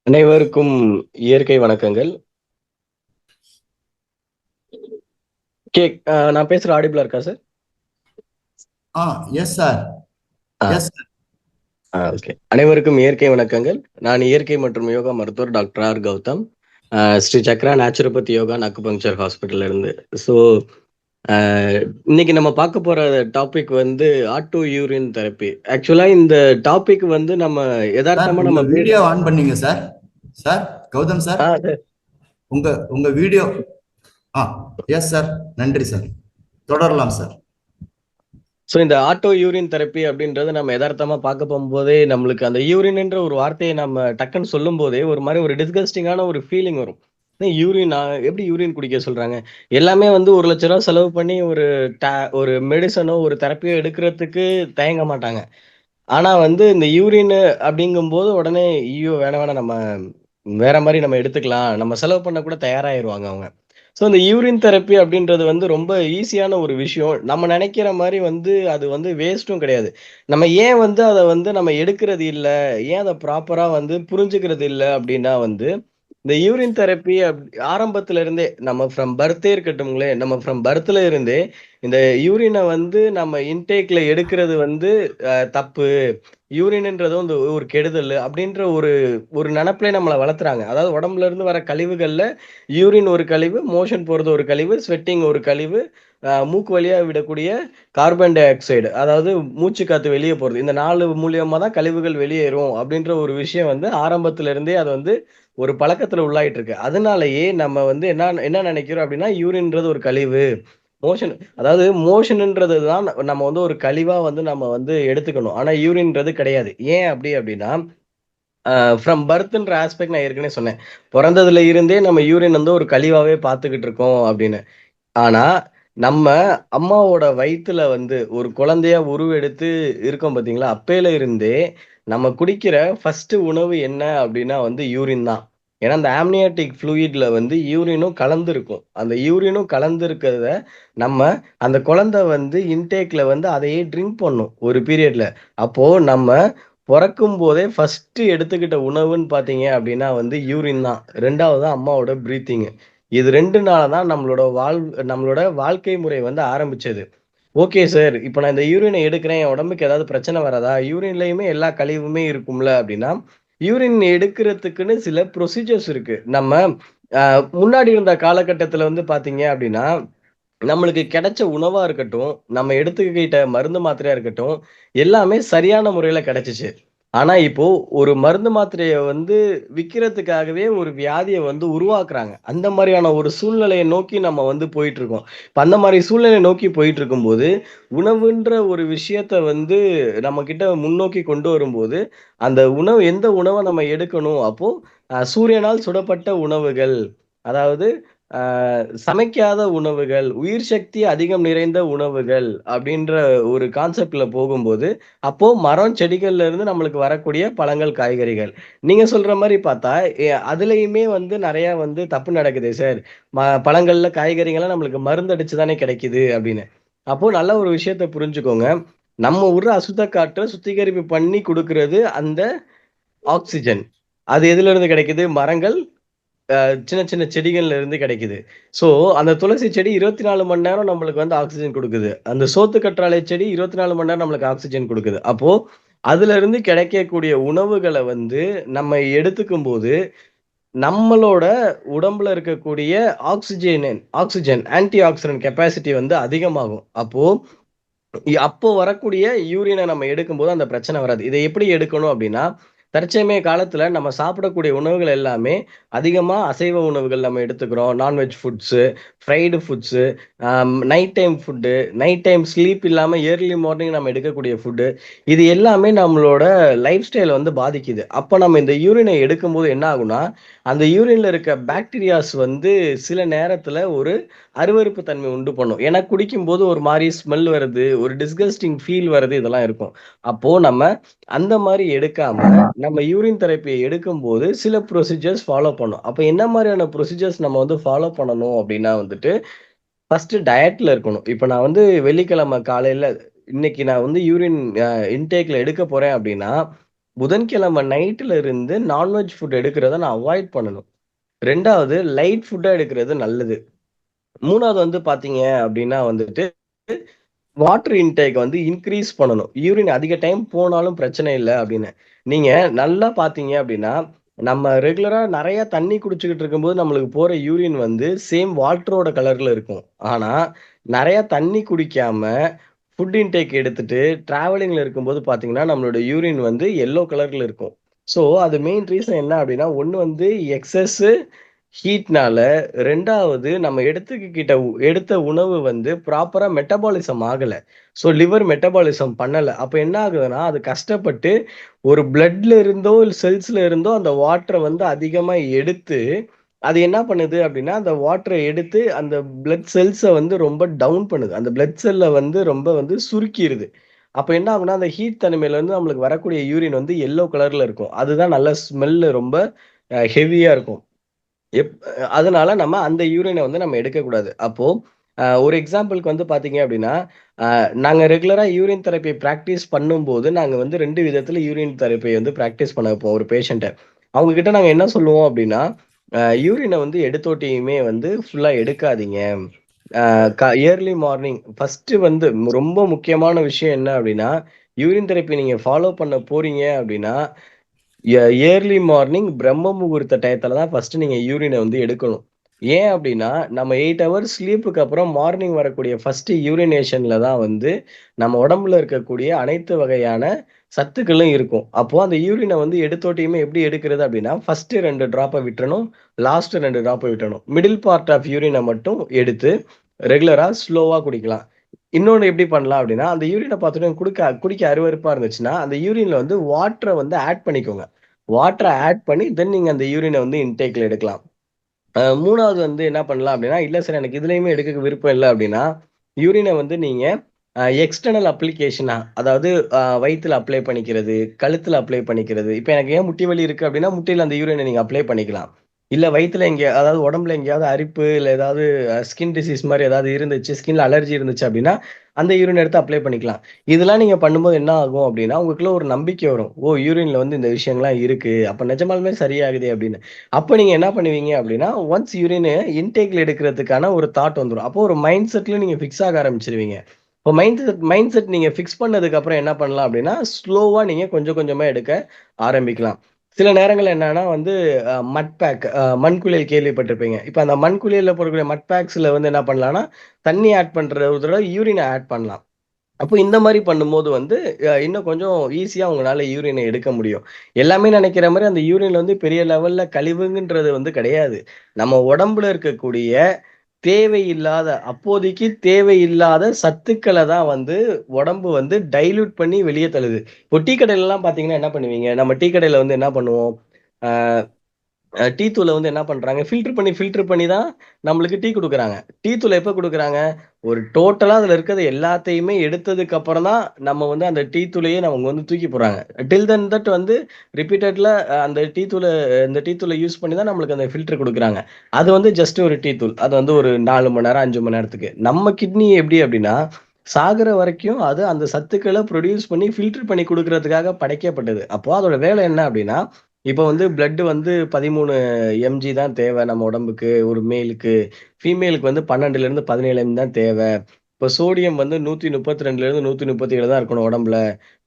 அனைவருக்கும் இயற்கை வணக்கங்கள். நான் பேசுற ஆடிபிளா இருக்கா சார்? Yes sir. ஓகே. அனைவருக்கும் இயற்கை வணக்கங்கள். நான் இயற்கை மற்றும் யோகா மருத்துவர் doctor R Gautam, Sri Chakra naturopathy yoga acupuncture ஹாஸ்பிட்டல்ல இருந்து. ஸோ இன்னைக்கு நம்ம பார்க்க போற டாபிக் வந்து ஆட்டோ யூரின் தெரப்பி. ஆக்சுவலா இந்த டாபிக் வந்து நம்ம யதார்த்தமா நம்ம வீடியோ ஆன் பண்ணீங்க சார். சார் கௌதம் சார், உங்க வீடியோ. எஸ் சார், நன்றி சார், தொடரலாம் சார். ஸோ இந்த ஆட்டோ யூரின் தெரப்பி அப்படின்றது நம்ம யதார்த்தமா பார்க்க போகும்போதே நம்மளுக்கு அந்த யூரின்ன்ற ஒரு வார்த்தையை நம்ம டக்குன்னு சொல்லும் போதே ஒரு மாதிரி ஒரு டிஸ்கஸ்டிங்கான ஒரு ஃபீலிங் வரும். யூரின் எப்படி யூரின் குடிக்க சொல்றாங்க? எல்லாமே வந்து 1 லட்ச ரூபா செலவு பண்ணி ஒரு மெடிசனோ ஒரு தெரப்பியோ எடுக்கிறதுக்கு தயங்க மாட்டாங்க. ஆனா வந்து இந்த யூரின் அப்படிங்கும்போது உடனே ஐயோ வேணாம் நம்ம வேற மாதிரி நம்ம எடுத்துக்கலாம், நம்ம செலவு பண்ண கூட தயாராகிடுவாங்க அவங்க. ஸோ இந்த யூரின் தெரப்பி அப்படின்றது வந்து ரொம்ப ஈஸியான ஒரு விஷயம். நம்ம நினைக்கிற மாதிரி வந்து அது வந்து வேஸ்ட்டும் கிடையாது. நம்ம ஏன் வந்து அதை வந்து நம்ம எடுக்கிறது இல்லை, ஏன் அதை ப்ராப்பராக வந்து புரிஞ்சுக்கிறது இல்லை அப்படின்னா வந்து இந்த யூரின் தெரப்பி ஆரம்பத்துல இருந்தே நம்ம ஃப்ரம் பர்த்தே இருக்கட்டும்ங்களே, நம்ம ஃப்ரம் பர்த்ல இருந்தே இந்த யூரினை வந்து நம்ம இன்டேக்ல எடுக்கிறது வந்து தப்பு, யூரின்ன்றது வந்து ஒரு கெடுதல் அப்படின்ற ஒரு நினப்பிலே நம்மளை வளர்த்துறாங்க. அதாவது உடம்புல இருந்து வர கழிவுகள்ல யூரின் ஒரு கழிவு, மோஷன் போறது ஒரு கழிவு, ஸ்வெட்டிங் ஒரு கழிவு, மூக்கு வழியா விடக்கூடிய கார்பன் டை ஆக்சைடு, அதாவது மூச்சு காத்து வெளியே போறது, இந்த 4 மூலியமா தான் கழிவுகள் வெளியேறும் அப்படின்ற ஒரு விஷயம் வந்து ஆரம்பத்துல இருந்தே அது வந்து ஒரு பழக்கத்துல உள்ளாயிட்டு இருக்கு. அதனாலயே நம்ம வந்து என்ன நினைக்கிறோம் அப்படின்னா யூரின்ன்றது ஒரு கழிவு, அதாவது மோஷன்ன்றது தான் நம்ம வந்து ஒரு கழிவா வந்து நம்ம வந்து எடுத்துக்கணும். ஆனா யூரின்ன்றது கிடையாது. ஏன் அப்படின்னா ஃப்ரம் பர்த்ன்ற ஆஸ்பெக்ட் நான் ஏற்கனவே சொன்னேன். பிறந்ததுல இருந்தே நம்ம யூரின் வந்து ஒரு கழிவாவே பார்த்துக்கிட்டு இருக்கோம் அப்படின்னு. ஆனா நம்ம அம்மாவோட வயிற்றுல வந்து ஒரு குழந்தையா உருவெடுத்து இருக்கோம் பார்த்தீங்களா, அப்பையில இருந்தே நம்ம குடிக்கிற ஃபர்ஸ்ட் உணவு என்ன அப்படின்னா வந்து யூரின் தான். ஏன்னா அந்த ஆம்னியாட்டிக் ஃப்ளூயிட்ல வந்து யூரினும் கலந்துருக்கும். அந்த யூரினும் கலந்துருக்கிறத நம்ம அந்த குழந்தை வந்து இன்டேக்ல வந்து அதையே ட்ரிங்க் பண்ணும் ஒரு பீரியட்ல. அப்போ நம்ம பிறக்கும் போதே ஃபர்ஸ்ட் எடுத்துக்கிட்ட உணவுன்னு பார்த்தீங்க அப்படின்னா வந்து யூரின் தான். 2வது அம்மாவோட பிரீத்திங். இது 2னால தான் நம்மளோட வாழ்க்கை முறை வந்து ஆரம்பிச்சது. ஓகே சார், இப்போ நான் இந்த யூரினை எடுக்கிறேன், என் உடம்புக்கு ஏதாவது பிரச்சனை வராதா? யூரின்லயுமே எல்லா கழிவுமே இருக்கும்ல அப்படின்னா, யூரின் எடுக்கிறதுக்குன்னு சில ப்ரொசீஜர்ஸ் இருக்கு. நம்ம முன்னாடி இருந்த காலகட்டத்தில் வந்து பார்த்தீங்க அப்படின்னா நம்மளுக்கு கிடைச்ச உணவா இருக்கட்டும், நம்ம எடுத்துக்கிட்ட மருந்து மாத்திரையா இருக்கட்டும், எல்லாமே சரியான முறையில கிடைச்சிச்சு. ஆனா இப்போ ஒரு மருந்து மாத்திரையை வந்து விற்கிறதுக்காகவே ஒரு வியாதியை வந்து உருவாக்குறாங்க. அந்த மாதிரியான ஒரு சூழ்நிலையை நோக்கி நம்ம வந்து போயிட்டு இருக்கோம். இப்ப அந்த மாதிரி சூழ்நிலையை நோக்கி போயிட்டு இருக்கும்போது உணவுன்ற ஒரு விஷயத்த வந்து நம்ம கிட்ட முன்னோக்கி கொண்டு வரும்போது அந்த எந்த உணவை நம்ம எடுக்கணும்? அப்போ சூரியனால் சுடப்பட்ட உணவுகள், அதாவது சமைக்காத உணவுகள், உயிர் சக்தி அதிகம் நிறைந்த உணவுகள் அப்படின்ற ஒரு கான்செப்ட்ல போகும்போது, அப்போ மரம், செடிகள்ல இருந்து நம்மளுக்கு வரக்கூடிய பழங்கள், காய்கறிகள். நீங்க சொல்ற மாரி பார்த்தா, அதுலயுமே வந்து நெறைய வந்து தப்பு நடக்குதே சார். பழங்கள்ல, காய்கறிகள்லாம் நம்மளுக்கு மருந்தடிச்சு தானே கிடைக்குது அப்படின்னு. அப்போ நல்ல ஒரு விஷயத்த புரிஞ்சுக்கோங்க. நம்ம விடுற அசுத்த காற்ற சுத்திகரிப்பு பண்ணி குடுக்குறது அந்த ஆக்ஸிஜன். அது எதிலிருந்து கிடைக்குது? மரங்கள், சின்ன சின்ன செடிகள்ல இருந்து கிடைக்குது. ஸோ, அந்த துளசி செடி 24 மணி நேரம் நம்மளுக்கு வந்து ஆக்ஸிஜன் குடுக்குது. அந்த சோத்து கற்றாழை செடி 24 மணி நேரம் நம்மளுக்கு ஆக்ஸிஜன் குடுக்குது. அப்போ அதுல இருந்து கிடைக்கக்கூடிய உணவுகள வந்து நம்ம எடுத்துக்கும்போது, நம்மளோட உடம்புல இருக்கக்கூடிய ஆக்ஸிஜன் ஆன்டி ஆக்ஸிடன்ட் கெப்பாசிட்டி வந்து அதிகமாகும். அப்போ வரக்கூடிய யூரின நம்ம எடுக்கும்போது அந்த பிரச்சனை வராது. இத எப்படி எடுக்கணும் அப்படின்னா, தற்சமய காலத்துல நம்ம சாப்பிடக்கூடிய உணவுகள் எல்லாமே அதிகமா அசைவ உணவுகள் நம்ம எடுத்துக்கிறோம். Non veg foods, fried foods, night time food, night time sleep இல்லாம ஏர்லி மார்னிங் நம்ம எடுக்கக்கூடிய ஃபுட்டு. இது எல்லாமே நம்மளோட லைஃப் ஸ்டைல வந்து பாதிக்குது. அப்ப நம்ம இந்த யூரினை எடுக்கும்போது என்ன ஆகும்னா, அந்த யூரின்ல இருக்க பாக்டீரியாஸ் வந்து சில நேரத்துல ஒரு அருவருப்பு தன்மை உண்டு பண்ணும். ஏன்னா குடிக்கும்போது ஒரு மாரி ஸ்மெல் வருது, ஒரு டிஸ்கஸ்டிங் ஃபீல் வருது, இதெல்லாம் இருக்கும். அப்போ நம்ம அந்த மாரி எடுக்காம, நம்ம யூரின் தெரப்பிய எடுக்கும்போது சில ப்ரொசீஜர்ஸ் ஃபாலோ பண்ணணும். அப்ப என்ன மாரியான ப்ரொசீஜர்ஸ் நம்ம வந்து ஃபாலோ பண்ணணும் அப்டின்னா வந்துட்டு, ஃபர்ஸ்ட் டயட்ல இருக்கணும். இப்ப நான் வந்து வெள்ளிக்கிழமை காலையில இன்னைக்கு நான் வந்து யூரின் இன்டேக்ல எடுக்க போறேன் அப்டின்னா, புதன்கிழமை நைட்ல இருந்து நான்வெஜ் ஃபுட் எடுக்கிறத நான் அவாய்ட் பண்ணணும். 2வது லைட் ஃபுட்டா எடுக்கிறது நல்லது. 3வது வந்து பார்த்தீங்க அப்டின்னா வந்துட்டு, வாட்டர் இன்டேக் வந்து இன்கிரீஸ் பண்ணணும். யூரின் அதிக டைம் போனாலும் பிரச்சனை இல்ல அப்டின்னு. நீங்க நல்லா பார்த்தீங்க அப்டின்னா, நம்ம ரெகுலரா நெறைய தண்ணீ குடிச்சுக்கிட்டு இருக்கும்போது நம்மளுக்கு போற யூரின் வந்து சேம் வாட்டரோட கலர்ல இருக்கும். ஆனா, நெறைய தண்ணீ குடிக்காம, ஃபுட் இன்டேக் எடுத்துட்டு டிராவலிங்ல இருக்கும்போது பார்த்தீங்கன்னா, நம்மளோட யூரின் வந்து எல்லோ கலர்ல இருக்கும். ஸோ, அது மெயின் ரீசன் என்ன அப்டின்னா, 1 வந்து எக்ஸஸ்ஸு ஹீட்னால, 2வது நம்ம எடுத்த உணவு வந்து ப்ராப்பரா மெட்டபாலிசம் ஆகல. ஸோ லிவர் மெட்டபாலிசம் பண்ணல. அப்ப என்ன ஆகுதுன்னா, அது கஷ்டப்பட்டு ஒரு பிளட்ல இருந்தோ, இல்ல செல்ஸ்ல இருந்தோ அந்த வாட்டர வந்து அதிகமா எடுத்து, அது என்ன பண்ணுது அப்டின்னா, அந்த வாட்டர எடுத்து அந்த பிளட் செல்ஸ வந்து ரொம்ப டவுன் பண்ணுது. அந்த பிளட் செல்ல வந்து ரொம்ப வந்து சுருக்கிருது. அப்ப என்ன ஆகும்னா, அந்த ஹீட் தனிமையில இருந்து நம்மளுக்கு வரக்கூடிய யூரின் வந்து எல்லோ கலர்ல இருக்கும். அதுதான் நல்ல ஸ்மெல்லு ரொம்ப ஹெவியா இருக்கும். எப் அதனால நம்ம அந்த யூரின வந்து நம்ம எடுக்கக்கூடாது. அப்போ ஒரு எக்ஸாம்பிள்க்கு வந்து பார்த்தீங்க அப்டின்னா, நாங்க ரெகுலரா யூரின் தெரப்பி பிராக்டிஸ் பண்ணும்போது, நாங்க வந்து 2 விதத்துல யூரின் தெரப்பிய வந்து பிராக்டிஸ் பண்ண வைப்போம் ஒரு பேஷண்ட்ட. அவங்க கிட்ட நாங்க என்ன சொல்லுவோம் அப்டின்னா, யூரின வந்து எடுத்தோட்டியுமே வந்து ஃபுல்லா எடுக்காதீங்க. அ க இயர்லி மார்னிங் ஃபர்ஸ்ட்டு வந்து ரொம்ப முக்கியமான விஷயம் என்ன அப்டின்னா, யூரின் தெரப்பி நீங்க ஃபாலோ பண்ண போறீங்க அப்டின்னா, இயர்லி மார்னிங் பிரம்ம முகூர்த்த டயத்துல தான் ஃபர்ஸ்ட் நீங்க யூரின வந்து எடுக்கணும். ஏன் அப்டின்னா, நம்ம 8 ஹவர்ஸ் ஸ்லீப்புக்கு அப்புறம் மார்னிங் வரக்கூடிய ஃபர்ஸ்ட் யூரினேஷன்ல தான் வந்து, நம்ம உடம்புல இருக்கக்கூடிய அனைத்து வகையான சத்துக்களும் இருக்கும். அப்போ அந்த யூரின வந்து எடுத்தோட்டியுமே எப்படி எடுக்கிறது அப்டின்னா, ஃபர்ஸ்ட் 2 டிராப்ப விட்டுறணும். லாஸ்ட் 2 டிராப்ப விட்டுறணும். மிடில் பார்ட் ஆஃப் யூரின மட்டும் எடுத்து, ரெகுலரா ஸ்லோவா குடிக்கலாம். இன்னொன்னு எப்படி பண்ணலாம் அப்டின்னா, அந்த யூரின பார்த்தோனே குடிக்க அருவருப்பா இருந்துச்சுன்னா, அந்த யூரின்ல வந்து வாட்டர வந்து ஆட் பண்ணிக்கோங்க. வாட்டர ஆட் பண்ணி, தென் நீங்க அந்த யூரின வந்து இன்டேக்ல எடுக்கலாம். 3வது வந்து என்ன பண்ணலாம் அப்டின்னா, இல்ல சார் எனக்கு இதுலயுமே எடுக்க விருப்பம் இல்ல அப்டின்னா, யூரின வந்து நீங்க எக்ஸ்டர்னல் அப்ளிகேஷனா அதாவது வயித்துல அப்ளை பண்ணிக்கிறது, கழுத்துல அப்ளை பண்ணிக்கிறது. இப்ப எனக்கு ஏன் முட்டி வலி இருக்கு அப்டின்னா, முட்டியில அந்த யூரின நீங்க அப்ளை பண்ணிக்கலாம். இல்ல வயித்துல அதாவது உடம்புல எங்கேயாவது அரிப்பு, இல்ல ஏதாவது ஸ்கின் டிசீஸ் மாரி ஏதாவது இருந்துச்சு, ஸ்கின்ல அலர்ஜி இருந்துச்சு அப்டின்னா, அந்த யூரின் எடுத்து அப்ளை பண்ணிக்கலாம். இதெல்லாம் நீங்க பண்ணும்போது என்ன ஆகும் அப்டின்னா, உங்களுக்குள்ள ஒரு நம்பிக்கை வரும். ஓ! யூரின்ல வந்து இந்த விஷயங்கள்லாம் இருக்கு. அப்ப நிஜமாலுமே சரியாகுதே அப்டின்னு. அப்ப நீங்க என்ன பண்ணுவீங்க அப்டின்னா, ஒன்ஸ் யூரின் இன்டேக்ல எடுக்கிறதுக்கான ஒரு தாட் வந்துரும். அப்போ ஒரு மைண்ட் செட்ல நீங்க ஃபிக்ஸ் ஆக ஆரம்பிச்சுருவீங்க. இப்போ மைண்ட் செட் நீங்க ஃபிக்ஸ் பண்ணதுக்கு அப்புறம் என்ன பண்ணலாம் அப்டின்னா, ஸ்லோவா நீங்க கொஞ்சம் கொஞ்சமா எடுக்க ஆரம்பிக்கலாம். சில நேரங்கள்ல என்னன்னா வந்து மட் பேக் மண்குளியல் கேள்விப்பட்டிருப்பீங்க. இப்ப அந்த மண்குளியல்ல போடக்கூடிய மட் பேக்ஸ்ல வந்து என்ன பண்ணலாம்னா, தண்ணி ஆட் பண்ற பதிலா யூரின ஆட் பண்ணலாம். அப்போ இந்த மாரி பண்ணும்போது வந்து இன்னும் கொஞ்சம் ஈஸியா உங்களால யூரின எடுக்க முடியும். எல்லாமே நெனைக்கிற மாரி அந்த யூரின்ல வந்து பெரிய லெவல்ல கழிவுங்கன்றது வந்து கிடையாது. நம்ம உடம்புல இருக்கக்கூடிய அப்போதைக்கு தேவையில்லாத சத்துக்கள தான் வந்து உடம்பு வந்து டைல்யூட் பண்ணி வெளிய தள்ளுது. இப்போ டீ கடையிலலாம் பார்த்தீங்கன்னா என்ன பண்ணுவீங்க? நம்ம டீ கடையில வந்து என்ன பண்ணுவோம்? ஆ டீ தூளை வந்து என்ன பண்றாங்க, ஃபில்டர் பண்ணி தான் நம்மளுக்கு டீ கொடுக்குறாங்க. டீ தூளை எப்போ கொடுக்குறாங்க, ஒரு டோட்டலா அதுல இருக்கிறது எல்லாத்தையுமே எடுத்ததுக்கு அப்புறம் தான் நம்ம வந்து அந்த டீ தூளையே அவங்க வந்து தூக்கி போடுறாங்க. டில் தென் தட் வந்து ரிப்பீட்டட்ல அந்த டீ தூளை யூஸ் பண்ணி தான் நம்மளுக்கு அந்த ஃபில்டர் கொடுக்குறாங்க. அது வந்து ஜஸ்ட் ஒரு டீ தூள், அது வந்து ஒரு 4 மணி நேரம் 5 மணி நேரத்துக்கு. நம்ம கிட்னி எப்படி அப்படின்னா சாகுற வரைக்கும் அது அந்த சத்துக்களை ப்ரொடியூஸ் பண்ணி ஃபில்டர் பண்ணி கொடுக்கறதுக்காக படைக்கப்பட்டது. அப்போ அதோட வேலை என்ன அப்படின்னா, இப்போ வந்து பிளட் வந்து 13 mg தான் தேவை நம்ம உடம்புக்கு ஒரு மேலுக்கு. ஃபீமேலுக்கு வந்து 12ல இருந்து 17 mg தான் தேவை. இப்போ சோடியம் வந்து 132ல இருந்து 137 தான் இருக்கணும் உடம்புல.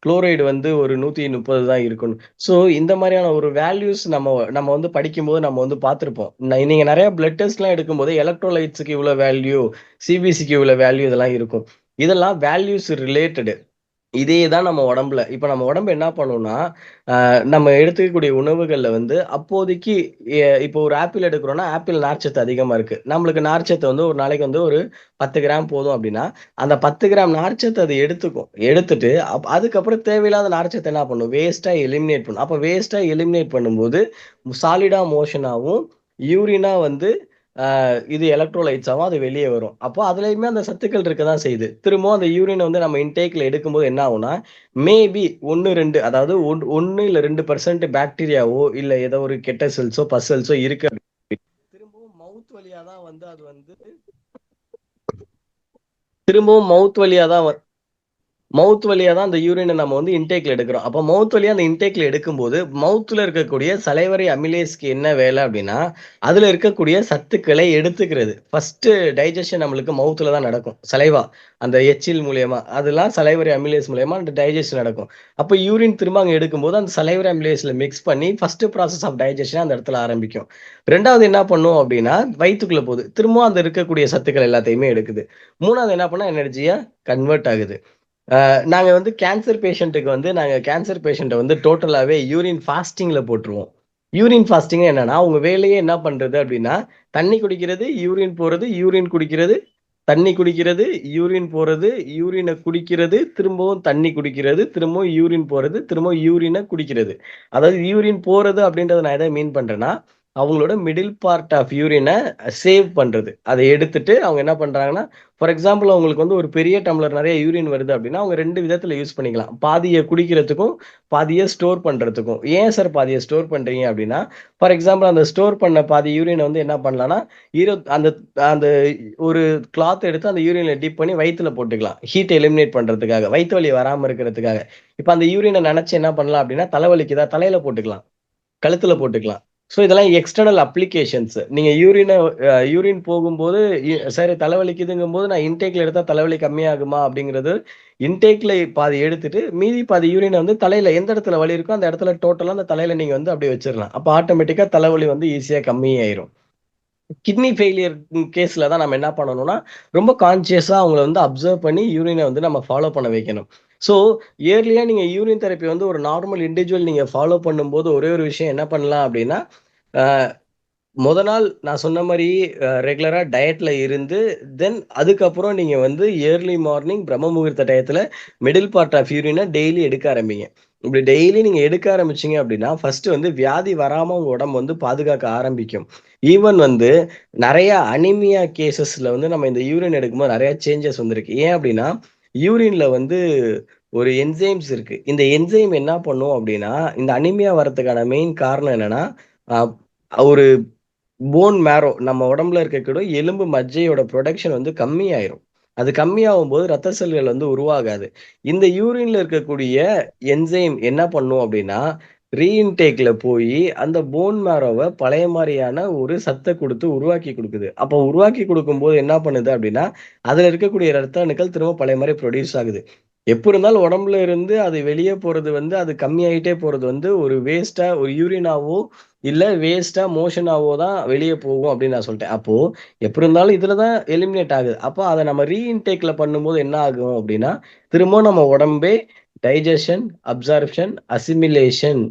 குளோரைடு வந்து ஒரு 130 தான் இருக்கணும். ஸோ இந்த மாதிரியான ஒரு வேல்யூஸ் நம்ம நம்ம வந்து படிக்கும்போது நம்ம வந்து பார்த்துருப்போம். நீங்க நிறைய பிளட் டெஸ்ட்லாம் எடுக்கும்போது எலக்ட்ரோலைட்ஸுக்கு இவ்வளோ வேல்யூ, சிபிசிக்கு இவ்வளோ வேல்யூ இதெல்லாம் இருக்கும். இதெல்லாம் வேல்யூஸ் ரிலேட்டடு. இதே தான் நம்ம உடம்புல. இப்ப நம்ம உடம்பு என்ன பண்ணும்னா, நம்ம எடுத்துக்கக்கூடிய உணவுகள்ல வந்து அப்போதைக்கு இப்போ ஒரு ஆப்பிள் எடுக்கிறோம்னா, ஆப்பிள் நார்ச்சத்து அதிகமா இருக்கு. நம்மளுக்கு நார்ச்சத்து வந்து ஒரு நாளைக்கு வந்து ஒரு 10 கிராம் போதும் அப்படின்னா, அந்த 10 கிராம் நார்ச்சத்து அது எடுத்துக்கும். எடுத்துட்டு அதுக்கப்புறம் தேவையில்லாத நார்ச்சத்து என்ன பண்ணும்? வேஸ்ட்டா எலிமினேட் பண்ணும். அப்ப வேஸ்ட்டா எலிமினேட் பண்ணும்போது சாலிடா மோஷனாவும், யூரினா வந்து இது எலக்ட்ரோலைட்ஸாவும் அது வெளியே வரும். அப்போ அதுலயுமே அந்த சத்துக்கள் இருக்க தான் செய்யுது. திரும்பவும் அந்த யூரின் வந்து நம்ம இன்டேக்ல எடுக்கும்போது என்ன ஆகும்னா, மேபி 1, 2 அதாவது 1 இல்ல 2% பாக்டீரியாவோ இல்ல ஏதோ ஒரு கெட்ட செல்ஸோ, பஸ் செல்ஸோ இருக்கு. திரும்பவும் மவுத் வழியா தான் வந்து அது வந்து திரும்பவும் மவுத் வழியா தான் அந்த யூரினை நம்ம வந்து இன்டேக்ல எடுக்கிறோம். அப்போ மவுத் வழியா அந்த இன்டேக்ல எடுக்கும்போது மவுத்ல இருக்கக்கூடிய சலைவரி அமிலேஸ்க்கு என்ன வேலை அப்படின்னா, அதுல இருக்கக்கூடிய சத்துக்களை எடுத்துக்கிறது. ஃபர்ஸ்ட் டைஜஷன் நம்மளுக்கு மவுத்ல தான் நடக்கும். சலைவா அந்த எச்சில் மூலியமா அதெல்லாம் சலைவரி அமிலேஸ் மூலியமா அந்த டைஜஷன் நடக்கும். அப்போ யூரின் திரும்ப அங்க எடுக்கும்போது அந்த சலைவரி அமிலேஸ்ல மிக்ஸ் பண்ணி ஃபர்ஸ்ட் ப்ராசஸ் ஆஃப் டைஜஷன் அந்த இடத்துல ஆரம்பிக்கும். ரெண்டாவது என்ன பண்ணும் அப்படின்னா வயிற்றுக்குள்ள போகுது. திரும்பவும் அந்த இருக்கக்கூடிய சத்துக்கள் எல்லாத்தையுமே எடுக்குது. மூணாவது என்ன பண்ணா எனர்ஜியா கன்வெர்ட் ஆகுது. நாங்க வந்து கேன்சர் பேஷண்ட்டை வந்து டோட்டலாவே யூரின் ஃபாஸ்டிங்ல போட்டுருவோம். யூரின் ஃபாஸ்டிங் என்னன்னா, அவங்க வேலையே என்ன பண்றது அப்படின்னா, தண்ணி குடிக்கிறது, யூரின் போறது, யூரின் குடிக்கிறது, தண்ணி குடிக்கிறது, யூரின் போறது, யூரினை குடிக்கிறது, திரும்பவும் தண்ணி குடிக்கிறது, திரும்பவும் யூரின் போறது, திரும்பவும் யூரினை குடிக்கிறது. அதாவது யூரின் போறது அப்படின்றத நான் எதை மீன் பண்றேன்னா, அவங்களோட மிடில் பார்ட் ஆஃப் யூரினை சேவ் பண்றது. அதை எடுத்துட்டு அவங்க என்ன பண்றாங்கன்னா, ஃபார் எக்ஸாம்பிள் அவங்களுக்கு வந்து ஒரு பெரிய டம்ளர் நிறைய யூரின் வருது அப்படின்னா, அவங்க 2 விதத்துல யூஸ் பண்ணிக்கலாம். பாதியை குடிக்கிறதுக்கும், பாதியை ஸ்டோர் பண்றதுக்கும். ஏன் சார் பாதியை ஸ்டோர் பண்றீங்க அப்படின்னா, ஃபார் எக்ஸாம்பிள் அந்த ஸ்டோர் பண்ண பாதி யூரினை வந்து என்ன பண்ணலாம்னா, அந்த அந்த ஒரு கிளாத் எடுத்து அந்த யூரின்ல டிப் பண்ணி வயித்துல போட்டுக்கலாம். ஹீட் எலிமினேட் பண்றதுக்காக, வயிற்று வலி வராம இருக்கிறதுக்காக. இப்ப அந்த யூரினை நினைச்சு என்ன பண்ணலாம் அப்படின்னா, தலைவலிக்குதா தலையில போட்டுக்கலாம், கழுத்துல போட்டுக்கலாம். ஸோ இதெல்லாம் எக்ஸ்டர்னல் அப்ளிகேஷன்ஸ். நீங்க யூரின் போகும்போது சரி தலைவலிக்குதுங்கும்போது நான் இன்டேக்ல எடுத்தா தலைவலி கம்மியாகுமா அப்படிங்கிறது, இன்டேக்ல பாதி எடுத்துட்டு மீதி பாதி யூரினை வந்து தலையில எந்த இடத்துல வலி இருக்கோ அந்த இடத்துல டோட்டலா அந்த தலையில நீங்க வந்து அப்படியே வச்சிடலாம். அப்போ ஆட்டோமேட்டிக்கா தலைவலி வந்து ஈஸியா கம்மியாயிரும். கிட்னி ஃபெயிலியர் கேஸ்ல தான் நம்ம என்ன பண்ணணும்னா, ரொம்ப கான்சியஸா அவங்கள வந்து அப்சர்வ் பண்ணி யூரினை வந்து நம்ம ஃபாலோ பண்ண வைக்கணும். ஸோ இயர்லியா நீங்க யூரின் தெரப்பி வந்து ஒரு நார்மல் இண்டிவிஜுவல் நீங்க ஃபாலோ பண்ணும்போது ஒரே ஒரு விஷயம் என்ன பண்ணலாம் அப்படின்னா, முத நாள் நான் சொன்ன மாதிரி ரெகுலரா டயட்ல இருந்து தென் அதுக்கப்புறம் நீங்க வந்து ஏர்லி மார்னிங் பிரம்ம முகூர்த்த டயத்துல மிடில் பார்ட் ஆஃப் யூரினை டெய்லி எடுக்க ஆரம்பிங்க. இப்படி டெய்லி நீங்க எடுக்க ஆரம்பிச்சீங்க அப்படின்னா ஃபர்ஸ்ட் வந்து வியாதி வராம உங்க உடம்பு வந்து பாதுகாக்க ஆரம்பிக்கும். ஈவன் வந்து நிறைய அனிமியா கேசஸ்ல வந்து நம்ம இந்த யூரின் எடுக்கும்போது நிறைய சேஞ்சஸ் வந்திருக்கு. ஏன் அப்படின்னா யூரின்ல வந்து ஒரு என்சைம்ஸ் இருக்கு. இந்த என்சைம் என்ன பண்ணும் அப்படின்னா, இந்த அனிமியா வரதுக்கான மெயின் காரணம் என்னன்னா, ஒரு போன் மேரோ நம்ம உடம்புல இருக்கக்கூடிய எலும்பு மஜ்ஜையோட ப்ரொடக்ஷன் வந்து கம்மியாயிரும். அது கம்மியாகும் போது ரத்த செல்கள் வந்து உருவாகாது. இந்த யூரின்ல இருக்கக்கூடிய என்சைம் என்ன பண்ணும் அப்படின்னா, ரீஇன்டேக்ல போய் அந்த போன் மேரோவை பழைய மாதிரியான ஒரு சத்தை கொடுத்து உருவாக்கி கொடுக்குது. அப்போ உருவாக்கி கொடுக்கும்போது என்ன பண்ணுது அப்படின்னா, அதுல இருக்கக்கூடிய ரத்த அணுக்கள் திரும்ப பழைய மாதிரி ப்ரொடியூஸ் ஆகுது. எப்போ இருந்தாலும் உடம்புல இருந்து அது வெளியே போறது வந்து அது கம்மியாயிட்டே போறது வந்து ஒரு வேஸ்டா ஒரு யூரினாவோ இல்ல வேஸ்டா மோஷனாவோ தான் வெளியே போகும் அப்படின்னு நான் சொல்லிட்டேன். அப்போ எப்படி இருந்தாலும் இதுலதான் எலிமினேட் ஆகுது. அப்போ அதை நம்ம ரீஇன்டேக்ல பண்ணும்போது என்ன ஆகும் அப்படின்னா, திரும்ப நம்ம உடம்பே டைஜஷன், அப்சார்ப்ஷன், அசிமிலேஷன்,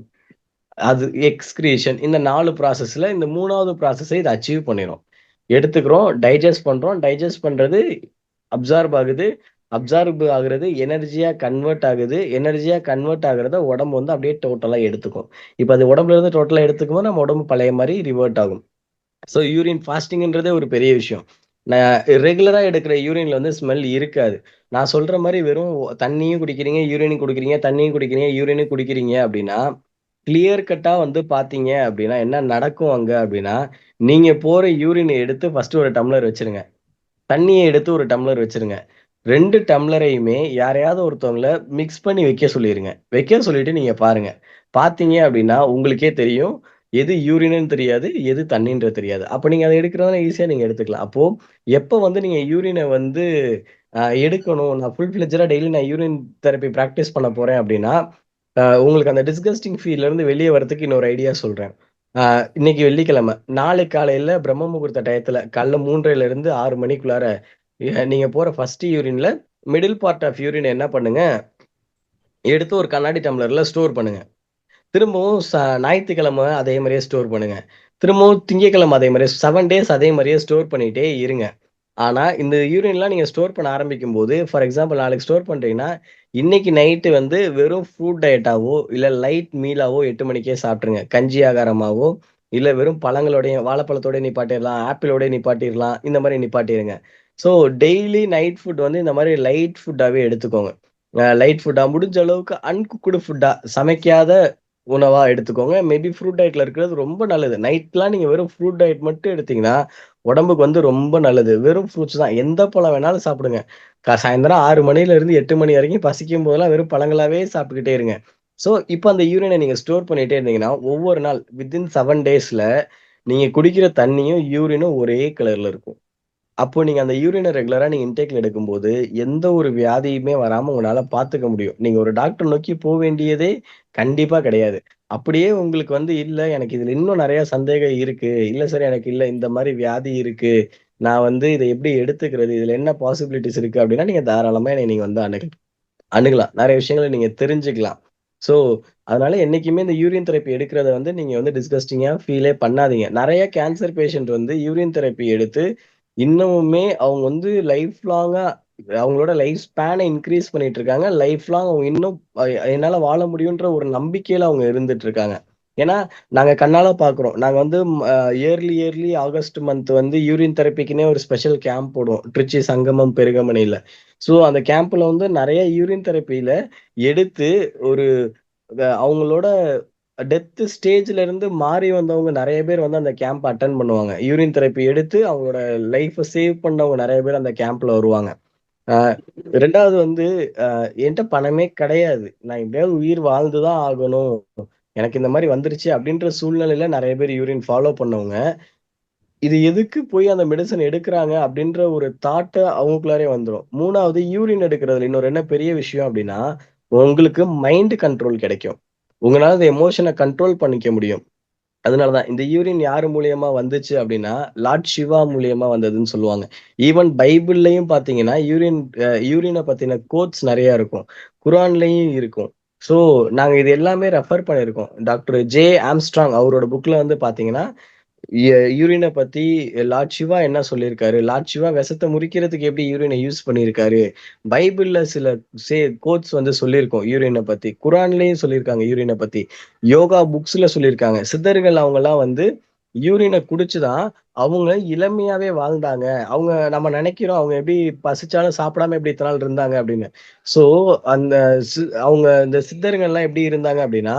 அது எக்ஸ்கிரீஷன் இந்த 4 ப்ராசஸ்ல இந்த 3வது ப்ராசஸை இதை அச்சீவ் பண்ணிடும். எடுத்துக்கிறோம், டைஜஸ்ட் பண்றோம், டைஜஸ்ட் பண்றது அப்சார்ப் ஆகுது, அப்சார்ப் ஆகுறது எனர்ஜியா கன்வெர்ட் ஆகுது. எனர்ஜியா கன்வெர்ட் ஆகுறத உடம்பு வந்து அப்படியே டோட்டலா எடுத்துக்கும். இப்ப அது உடம்புல இருந்து டோட்டலா எடுத்துக்கும்போது நம்ம உடம்பு பழைய மாரி ரிவர்ட் ஆகும். ஸோ யூரின் ஃபாஸ்டிங்ன்றதே ஒரு பெரிய விஷயம். நான் ரெகுலரா எடுக்கிற யூரின்ல வந்து ஸ்மெல் இருக்காது. நான் சொல்ற மாரி வெறும் தண்ணியும் குடிக்கிறீங்க, யூரினும் குடிக்கிறீங்க, தண்ணியும் குடிக்கிறீங்க, யூரினும் குடிக்கிறீங்க அப்படின்னா, கிளியர் கட்டா வந்து பார்த்தீங்க அப்படின்னா, என்ன நடக்கும் அங்க அப்படின்னா, நீங்க போற யூரின எடுத்து ஃபர்ஸ்ட்டு ஒரு டம்ளர் வச்சுருங்க. தண்ணிய எடுத்து ஒரு டம்ளர் வச்சுருங்க. 2 டம்ளரையுமே யாரையாவது ஒருத்தவங்கள மிக்ஸ் பண்ணி வைக்க சொல்லிருங்க. வைக்க சொல்லிட்டு நீங்க பாருங்க. பார்த்தீங்க அப்படின்னா, உங்களுக்கே தெரியும். எது யூரின்னு தெரியாது, எது தண்ணீன்றது தெரியாது. அப்ப நீங்க அத எடுக்கிறதுனா ஈஸியா நீங்க எடுத்துக்கலாம். அப்போ எப்ப வந்து நீங்க யூரின வந்து எடுக்கணும், நான் ஃபுல் ஃப்ளெட்ஜ்டா டெய்லி நான் யூரின் தெரப்பி பிராக்டிஸ் பண்ண போறேன் அப்படின்னா, உங்களுக்கு அந்த டிஸ்கஸ்டிங் ஃபீல்ல இருந்து வெளிய வரதுக்கு இன்னொரு ஐடியா சொல்றேன். அ இன்னைக்கு வெள்ளிக்கிழமை. நாளைக்கு காலையில பிரம்ம முகூர்த்த டயத்துல காலைல 3:30லிருந்து 6 மணிக்குள்ளார நீங்க போற ஃபர்ஸ்ட் யூரின்ல மிடில் பார்ட் ஆஃப் யூரின் என்ன பண்ணுங்க, எடுத்து ஒரு கண்ணாடி டம்ளர்ல ஸ்டோர் பண்ணுங்க. திரும்பவும் ஞாயித்துக்கிழமை அதே மாரியே ஸ்டோர் பண்ணுங்க. திரும்பவும் திங்கட்கிழமை அதே மாரியே 7 டேஸ் அதே மாரியே ஸ்டோர் பண்ணிட்டே இருங்க. ஆனா, இந்த யூரின்லாம் நீங்க ஸ்டோர் பண்ண ஆரம்பிக்கும்போது, ஃபார் எக்ஸாம்பிள் நாளைக்கு ஸ்டோர் பண்றீங்கன்னா, இன்னைக்கு நைட்டு வந்து வெறும் ஃப்ரூட் டயட்டாவோ, இல்ல லைட் மீலாவோ 8 மணிக்கே சாப்ட்டுருங்க. கஞ்சி ஆகாரமாவோ, இல்ல வெறும் பழங்களோடயும் வாழைப்பழத்தோடயும் நிப்பாட்டிறலாம், ஆப்பிளோடயும் நிப்பாட்டிறலாம். இந்த மாரி நிப்பாட்டிருங்க. ஸோ டெய்லி நைட் ஃபுட் வந்து இந்த மாரி லைட் ஃபுட்டாவே எடுத்துக்கோங்க. லைட் ஃபுட்டா முடிஞ்ச அளவுக்கு அன்குக்டு ஃபுட்டா சமைக்காத உணவா எடுத்துக்கோங்க. மேபி ஃப்ரூட் டயட்ல இருக்கிறது ரொம்ப நல்லது. நைட்லாம் நீங்க வெறும் ஃப்ரூட் டயட் மட்டும் எடுத்தீங்கன்னா, உடம்புக்கு வந்து ரொம்ப நல்லது. வெறும் ஃப்ரூட்ஸ் தான். எந்த பழம் வேணாலும் சாப்பிடுங்க. சாயந்தரம் 6 மணியிலிருந்து 8 மணி வரைக்கும் பசிக்கும் போதெல்லாம் வெறும் பழங்களாவே சாப்பிட்டுக்கிட்டே இருங்க. ஸோ, இப்ப அந்த யூரின நீங்க ஸ்டோர் பண்ணிட்டே இருந்தீங்கன்னா, ஒவ்வொரு நாள் வித்தின் 7 டேஸ்ல நீங்க குடிக்கிற தண்ணியும், யூரினும் ஒரே கலர்ல இருக்கும். அப்போ நீங்க அந்த யூரின ரெகுலரா நீங்க இன்டேக்ல எடுக்கும்போது, எந்த ஒரு வியாதியுமே வராம உங்கனால பார்த்துக்க முடியும். நீங்க ஒரு டாக்டர் நோக்கி வேண்டியதே கண்டிப்பா கிடையாது. அப்படியே உங்களுக்கு வந்து இல்ல எனக்கு இதுல இன்னும் நெறைய சந்தேகம் இருக்கு. இல்ல சார் எனக்கு இல்ல இந்த மாரி வியாதி இருக்கு. நான் வந்து இத எப்படி எடுத்துக்கிறது? இதுல என்ன பாசிபிலிட்டீஸ் இருக்கு? அப்படின்னா, நீங்க தாராளமா என்னைய நீங்க வந்து அணுகலாம். நெறைய விஷயங்கள நீங்க தெரிஞ்சுக்கலாம். ஸோ, அதனால என்னைக்குமே இந்த யூரின் தெரப்பி எடுக்கிறத வந்து நீங்க வந்து டிஸ்கஸ்டிங்கா ஃபீலே பண்ணாதீங்க. நெறைய கேன்சர் பேஷண்ட் வந்து யூரின் தெரப்பி எடுத்து, இன்னமுமே அவங்க வந்து லைஃப் லாங்கா அவங்களோட லைஃப் ஸ்பேன இன்கிரீஸ் பண்ணிட்டு இருக்காங்க. லைஃப் லாங் அவங்க இன்னும் என்னால வாழ முடியுன்ற ஒரு நம்பிக்கையில அவங்க இருந்துட்டு இருக்காங்க. ஏன்னா, நாங்க கண்ணால பார்க்குறோம். நாங்க வந்து இயர்லி ஆகஸ்ட் மந்த் வந்து யூரின் தெரப்பிக்குன்னே ஒரு ஸ்பெஷல் கேம்ப் போடுவோம். திருச்சி சங்கமம், பெருகமணியில. ஸோ, அந்த கேம்ப்ல வந்து நெறைய யூரின் தெரப்பில எடுத்து ஒரு அவங்களோட டெத் ஸ்டேஜ்ல இருந்து மாறி வந்தவங்க நெறைய பேர் வந்து அந்த கேம்ப் அட்டெண்ட் பண்ணுவாங்க. யூரின் தெரப்பி எடுத்து அவங்களோட லைஃப்ப சேவ் பண்ணவங்க நெறைய பேர் அந்த கேம்ப்ல வருவாங்க. அ 2வது வந்து என்ட்ட பணமே கிடையாது. நான் எப்படியாவது உயிர் வாழ்ந்து தான் ஆகணும். எனக்கு இந்த மாரி வந்துருச்சு அப்படின்ற சூழ்நிலையில நெறைய பேர் யூரின் ஃபாலோ பண்ணவங்க. இது எதுக்கு போய் அந்த மெடிசின் எடுக்குறாங்க அப்படின்ற ஒரு தாட் அவங்களுக்குள்ளாரே வந்துரும். 3வது யூரின் எடுக்கிறதுல இன்னொரு என்ன பெரிய விஷயம் அப்படின்னா, உங்களுக்கு மைண்ட் கண்ட்ரோல் கிடைக்கும். உங்களால அந்த எமோஷன கண்ட்ரோல் பண்ணிக்க முடியும். அதனால தான் இந்த யூரின் யாரு மூலியமா வந்துச்சு அப்படின்னா, லார்ட் சிவா மூலியமா வந்ததுன்னு சொல்லுவாங்க. ஈவன் பைபிள்லயும் பார்த்தீங்கன்னா, யூரின பத்தின கோட்ஸ் நெறைய இருக்கும். குரான்லயும் இருக்கும். ஸோ நாங்க இது எல்லாமே ரெஃபர் பண்ணியிருக்கோம். டாக்டர் ஜே ஆம்ஸ்ட்ராங் அவரோட புக்ல வந்து பார்த்தீங்கன்னா, யூரின பத்தி லார்ட் சிவா என்ன சொல்லியிருக்காரு? லார்ட் சிவா விஷத்த முறிக்கிறதுக்கு எப்படி யூரின யூஸ் பண்ணியிருக்காரு? பைபிள்ல சில கோட்ஸ் வந்து சொல்லியிருக்கோம் யூரின பத்தி. குரான்லயும் சொல்லியிருக்காங்க யூரின பத்தி. யோகா புக்ஸ்ல சொல்லியிருக்காங்க. சித்தர்கள் அவங்கலாம் வந்து யூரின குடிச்சு தான் அவங்க இளமையாவே வாழ்ந்தாங்க. அவங்க நம்ம நெனைக்கிறோம் அவங்க எப்படி பசிச்சாலும் சாப்பிடாம எப்படி இத்தன நாள் இருந்தாங்க அப்படின்னு. ஸோ அந்த அவங்க இந்த சித்தர்கள்லாம் எப்படி இருந்தாங்க அப்படின்னா,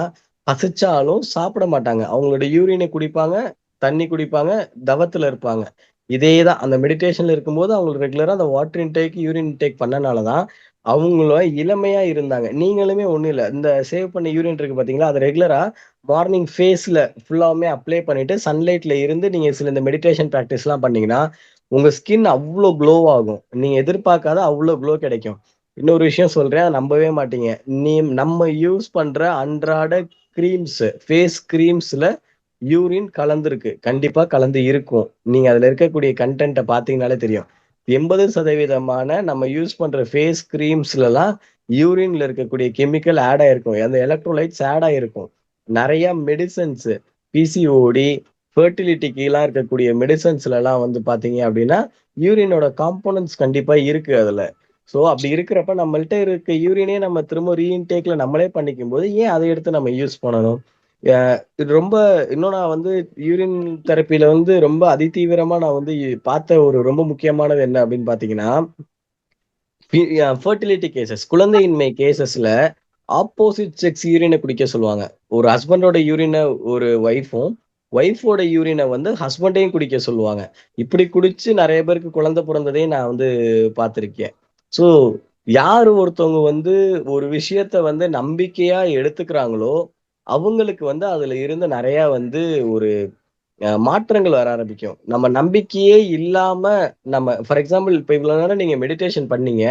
பசிச்சாலும் சாப்பிட மாட்டாங்க. அவங்களோட யூரின குடிப்பாங்க. தண்ணி குடிப்பாங்க, தவத்துல இருப்பாங்க. இதே தான் அந்த மெடிடேஷன்ல இருக்கும்போது அவங்களுக்கு ரெகுலரா அந்த வாட்டர் இன்டேக், யூரின் இன்டேக் பண்ணனால தான் அவங்கள இளமையா இருந்தாங்க. நீங்களுமே ஒண்ணும் இல்ல. இந்த சேவ் பண்ண யூரின் இருக்கு பார்த்தீங்களா, அத ரெகுலரா மார்னிங் ஃபேஸ்ல ஃபுல்லாவுமே அப்ளை பண்ணிட்டு சன்லைட்ல இருந்து நீங்க சில இந்த மெடிடேஷன் பிராக்டிஸ்லாம் பண்ணீங்கன்னா, உங்க ஸ்கின் அவ்ளோ க்ளோ ஆகும். நீங்க எதிர்பார்க்காத அவ்ளோ க்ளோ கிடைக்கும். இன்னொரு விஷயம் சொல்றேன், அத நம்பவே மாட்டீங்க. நம்ம யூஸ் பண்ற அன்றாட ஃபேஸ் கிரீம்ஸ்ல யூரின் கலந்திருக்கு. கண்டிப்பா கலந்து இருக்கும். நீங்க அதுல இருக்கக்கூடிய கன்டென்ட்ட பார்த்தீங்கனாலே தெரியும். 80% நம்ம யூஸ் பண்ற ஃபேஸ் கிரீம்ஸ்லலாம் யூரின்ல இருக்கக்கூடிய கெமிக்கல் ஆட் ஆயிருக்கும். அந்த எலக்ட்ரோலைட்ஸ் ஆட் ஆயிருக்கும். நெறைய மெடிசின்ஸ் பிசிஓடி, ஃபெர்டிலிட்டிக்குலாம் இருக்கக்கூடிய மெடிசின்ஸ்லலாம் வந்து பார்த்தீங்க அப்டின்னா, யூரினோட காம்போனன்ட்ஸ் கண்டிப்பா இருக்கு அதுல. ஸோ அப்படி இருக்கிறப்ப நம்மள்ட்ட இருக்க யூரினே நம்ம திரும்ப ரீஇன்டேக்ல நம்மளே பண்ணிக்கும் போது ஏன் அதை எடுத்து நம்ம யூஸ் பண்ணணும்? இது ரொம்ப இன்னும் நான் வந்து யூரின் தெரப்பியில வந்து ரொம்ப அதிதீவிரமா நான் வந்து பார்த்த ஒரு ரொம்ப முக்கியமானது என்ன அப்படின்னு பாத்தீங்கன்னா, ஃபர்டிலிட்டி கேசஸ், குழந்தையின்மை கேசஸ்ல ஆப்போசிட் செக்ஸ் யூரினை குடிக்க சொல்லுவாங்க. ஒரு ஹஸ்பண்டோட யூரினை ஒரு ஒய்ஃபோட யூரினை வந்து ஹஸ்பண்டையும் குடிக்க சொல்லுவாங்க. இப்படி குடிச்சு நிறைய பேருக்கு குழந்தை பிறந்ததையும் நான் வந்து பார்த்திருக்கேன். ஸோ யாரு ஒருத்தவங்க வந்து ஒரு விஷயத்த வந்து நம்பிக்கையா எடுத்துக்கிறாங்களோ அவங்களுக்கு வந்து அதுல இருந்து நிறைய வந்து ஒரு மாற்றங்கள் வர ஆரம்பிக்கும். நம்ம நம்பிக்கையே இல்லாம நம்ம ஃபார் எக்ஸாம்பிள் இப்ப இவ்வளவு நேரம் நீங்க மெடிடேஷன் பண்ணீங்க.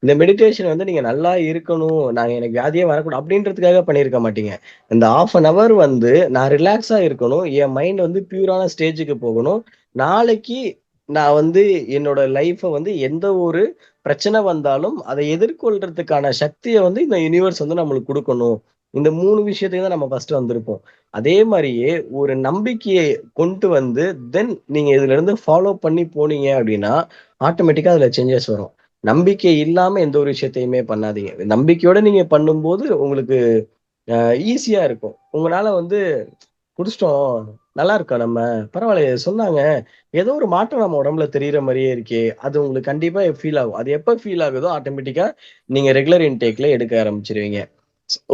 இந்த மெடிடேஷன் வந்து நீங்க நல்லா இருக்கணும், நான் எனக்கு வியாதியே வரக்கூடாது அப்படின்றதுக்காக பண்ணியிருக்க மாட்டீங்க. இந்த 1/2 an hour வந்து நான் ரிலாக்ஸா இருக்கணும், என் மைண்ட் வந்து பியூரான ஸ்டேஜுக்கு போகணும், நாளைக்கு நான் வந்து என்னோட லைஃப்பை வந்து எந்த ஒரு பிரச்சனை வந்தாலும் அதை எதிர்கொள்றதுக்கான சக்தியை வந்து இந்த யூனிவர்ஸ் வந்து நம்மளுக்கு கொடுக்கணும். இந்த 3 விஷயத்தையும் தான் நம்ம ஃபர்ஸ்ட் வந்திருப்போம். அதே மாதிரியே ஒரு நம்பிக்கையை கொண்டு வந்து தென் நீங்க இதுல இருந்து ஃபாலோ பண்ணி போனீங்க அப்படின்னா ஆட்டோமேட்டிக்கா அதுல சேஞ்சஸ் வரும். நம்பிக்கை இல்லாம எந்த ஒரு விஷயத்தையுமே பண்ணாதீங்க. நம்பிக்கையோட நீங்க பண்ணும்போது உங்களுக்கு ஈஸியா இருக்கும். உங்களால வந்து குடிச்சிட்டோம், நல்லா இருக்கா, நம்ம பரவாயில்லையே சொன்னாங்க, ஏதோ ஒரு மாற்றம் நம்ம உடம்புல தெரியிற மாதிரியே இருக்கே, அது உங்களுக்கு கண்டிப்பா ஃபீல் ஆகும். அது எப்ப ஃபீல் ஆகுதோ ஆட்டோமேட்டிக்கா நீங்க ரெகுலர் இன்டேக்ல எடுக்க ஆரம்பிச்சிருவீங்க.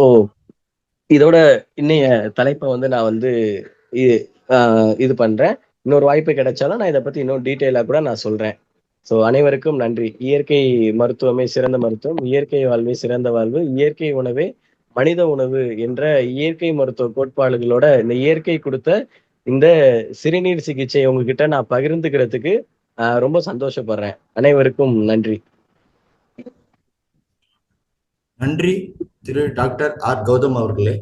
ஓ, இதோட இன்னைய தலைப்பை வந்து நான் வந்து இது பண்றேன். இன்னொரு வாய்ப்பு கிடைச்சாலும் நான் இதை பத்தி இன்னும் டீட்டெயிலா கூட நான் சொல்றேன். ஸோ அனைவருக்கும் நன்றி. இயற்கை மருத்துவமே சிறந்த மருத்துவம், இயற்கை வாழ்வே சிறந்த வாழ்வு, இயற்கை உணவே மனித உணவு என்ற இயற்கை மருத்துவ கோட்பாடுகளோட இந்த இயற்கை கொடுத்த இந்த சிறுநீர் சிகிச்சை உங்ககிட்ட நான் பகிர்ந்துக்கிறதுக்கு ரொம்ப சந்தோஷப்படுறேன். அனைவருக்கும் நன்றி. நன்றி திரு டாக்டர் ஆர் கௌதம் அவர்களே.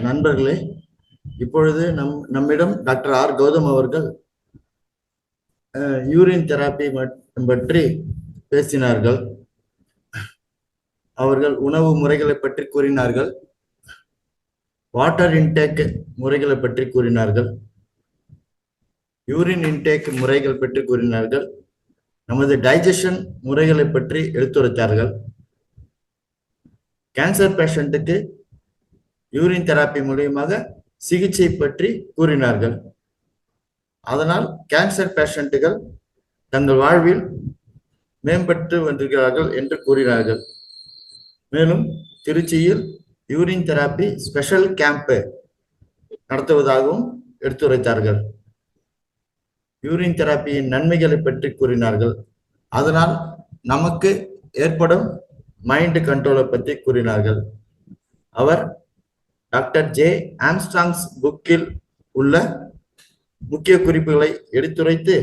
நண்பர்களே, இப்பொழுது நம்மிடம் டாக்டர் ஆர் கௌதம் அவர்கள் யூரின் தெராப்பி பற்றி பேசினார்கள். அவர்கள் உணவு முறைகளை பற்றி கூறினார்கள், வாட்டர் இன்டேக் முறைகளை பற்றி கூறினார்கள், யூரின் இன்டேக் முறைகள் பற்றி கூறினார்கள், நமது டைஜஷன் முறைகளை பற்றி எடுத்துரைத்தார்கள். கேன்சர் பேஷண்ட்டுக்கு யூரின் தெராப்பி மூலியமாக சிகிச்சை பற்றி கூறினார்கள். அதனால் கேன்சர் பேஷண்ட்டுகள் தங்கள் வாழ்வில் மேம்பட்டு வந்திருக்கிறார்கள் என்று கூறினார்கள். மேலும் திருச்சியில் யூரின் தெராப்பி ஸ்பெஷல் கேம்ப் நடத்துவதாகவும் எடுத்துரைத்தார்கள். யூரின் தெராப்பியின் நன்மைகளை பற்றி கூறினார்கள். அதனால் நமக்கு ஏற்படும் மைண்ட் கண்ட்ரோலை பற்றி கூறினார்கள். அவர் டாக்டர் ஜே ஆம்ஸ்ட்ராங்ஸ் புக்கில் உள்ள முக்கிய குறிப்புகளை எடுத்துரைத்து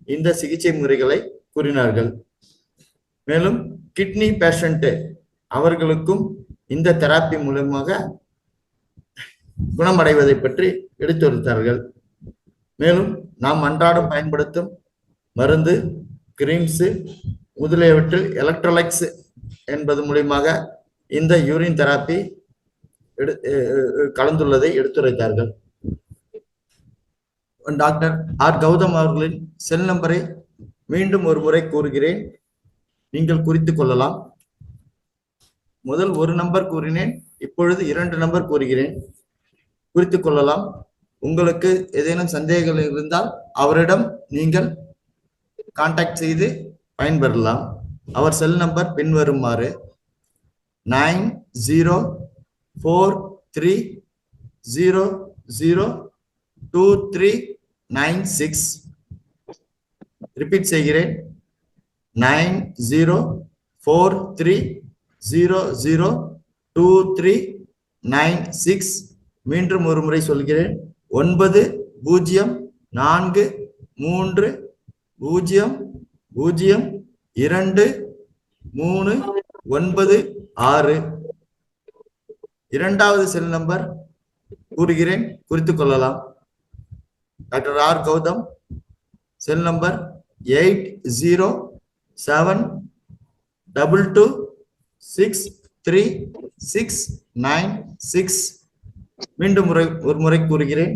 இந்த சிகிச்சை முறைகளை கூறினார்கள். மேலும் கிட்னி பேஷண்ட் அவர்களுக்கும் இந்த தெராப்பி மூலமாக குணமடைவதை பற்றி எடுத்துரைத்தார்கள். மேலும் நாம் அன்றாடம் பயன்படுத்தும் மருந்து, கிரீம்ஸ் முதலியவற்றில் எலக்ட்ரோலைட்ஸ் என்பது மூலியமாக இந்த யூரின் தெராப்பி கலந்துள்ளதை எடுத்துரைத்தார்கள். டாக்டர் ஆர் கௌதம் அவர்களின் செல் நம்பரை மீண்டும் ஒரு முறை கூறுகிறேன், நீங்கள் குறித்துக் கொள்ளலாம். முதல் 1 நம்பர் கூறினேன், இப்பொழுது 2 நம்பர் கூறுகிறேன், குறித்துக் கொள்ளலாம். உங்களுக்கு ஏதேனும் சந்தேகங்கள் இருந்தால் அவரிடம் நீங்கள் கான்டாக்ட் செய்து பயன்பெறலாம். அவர் செல் நம்பர் பின்வருமாறு: 9043002396. ரிப்பீட் செய்கிறேன், 9043002396. மீண்டும் ஒரு முறை சொல்கிறேன், 9043023996. இரண்டாவது செல் நம்பர் கூறுகிறேன், குறித்துக் கொள்ளலாம். Doctor R Gautam cell number 8072263696. மீண்டும் ஒரு முறை கூறுகிறேன்,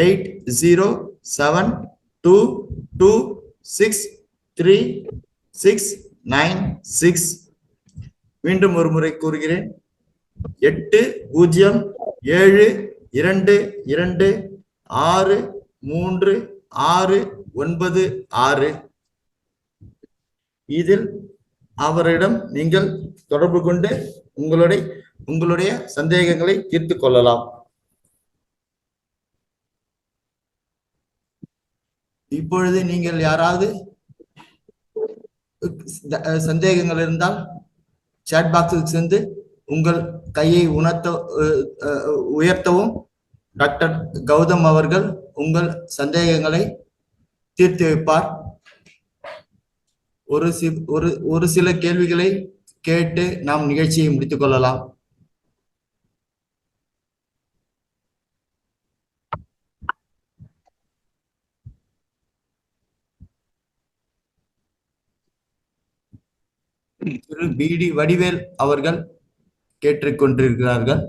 807226 8696. மீண்டும் ஒரு முறை கூறுகிறேன், 8072263696. இதில் அவரிடம் நீங்கள் தொடர்பு கொண்டு உங்களுடைய சந்தேகங்களை தீர்த்து கொள்ளலாம். இப்பொழுது நீங்கள் யாராவது சந்தேகங்கள் இருந்தால் சாட் பாக்ஸுக்கு சென்று உங்கள் கையை உயர்த்தவும். டாக்டர் கௌதம் அவர்கள் உங்கள் சந்தேகங்களை தீர்த்து வைப்பார். ஒரு சில கேள்விகளை கேட்டு நாம் நிகழ்ச்சியை முடித்துக் கொள்ளலாம். திரு பிடி வடிவேல் அவர்கள் கேட்டுக்கொண்டிருக்கிறார்கள்.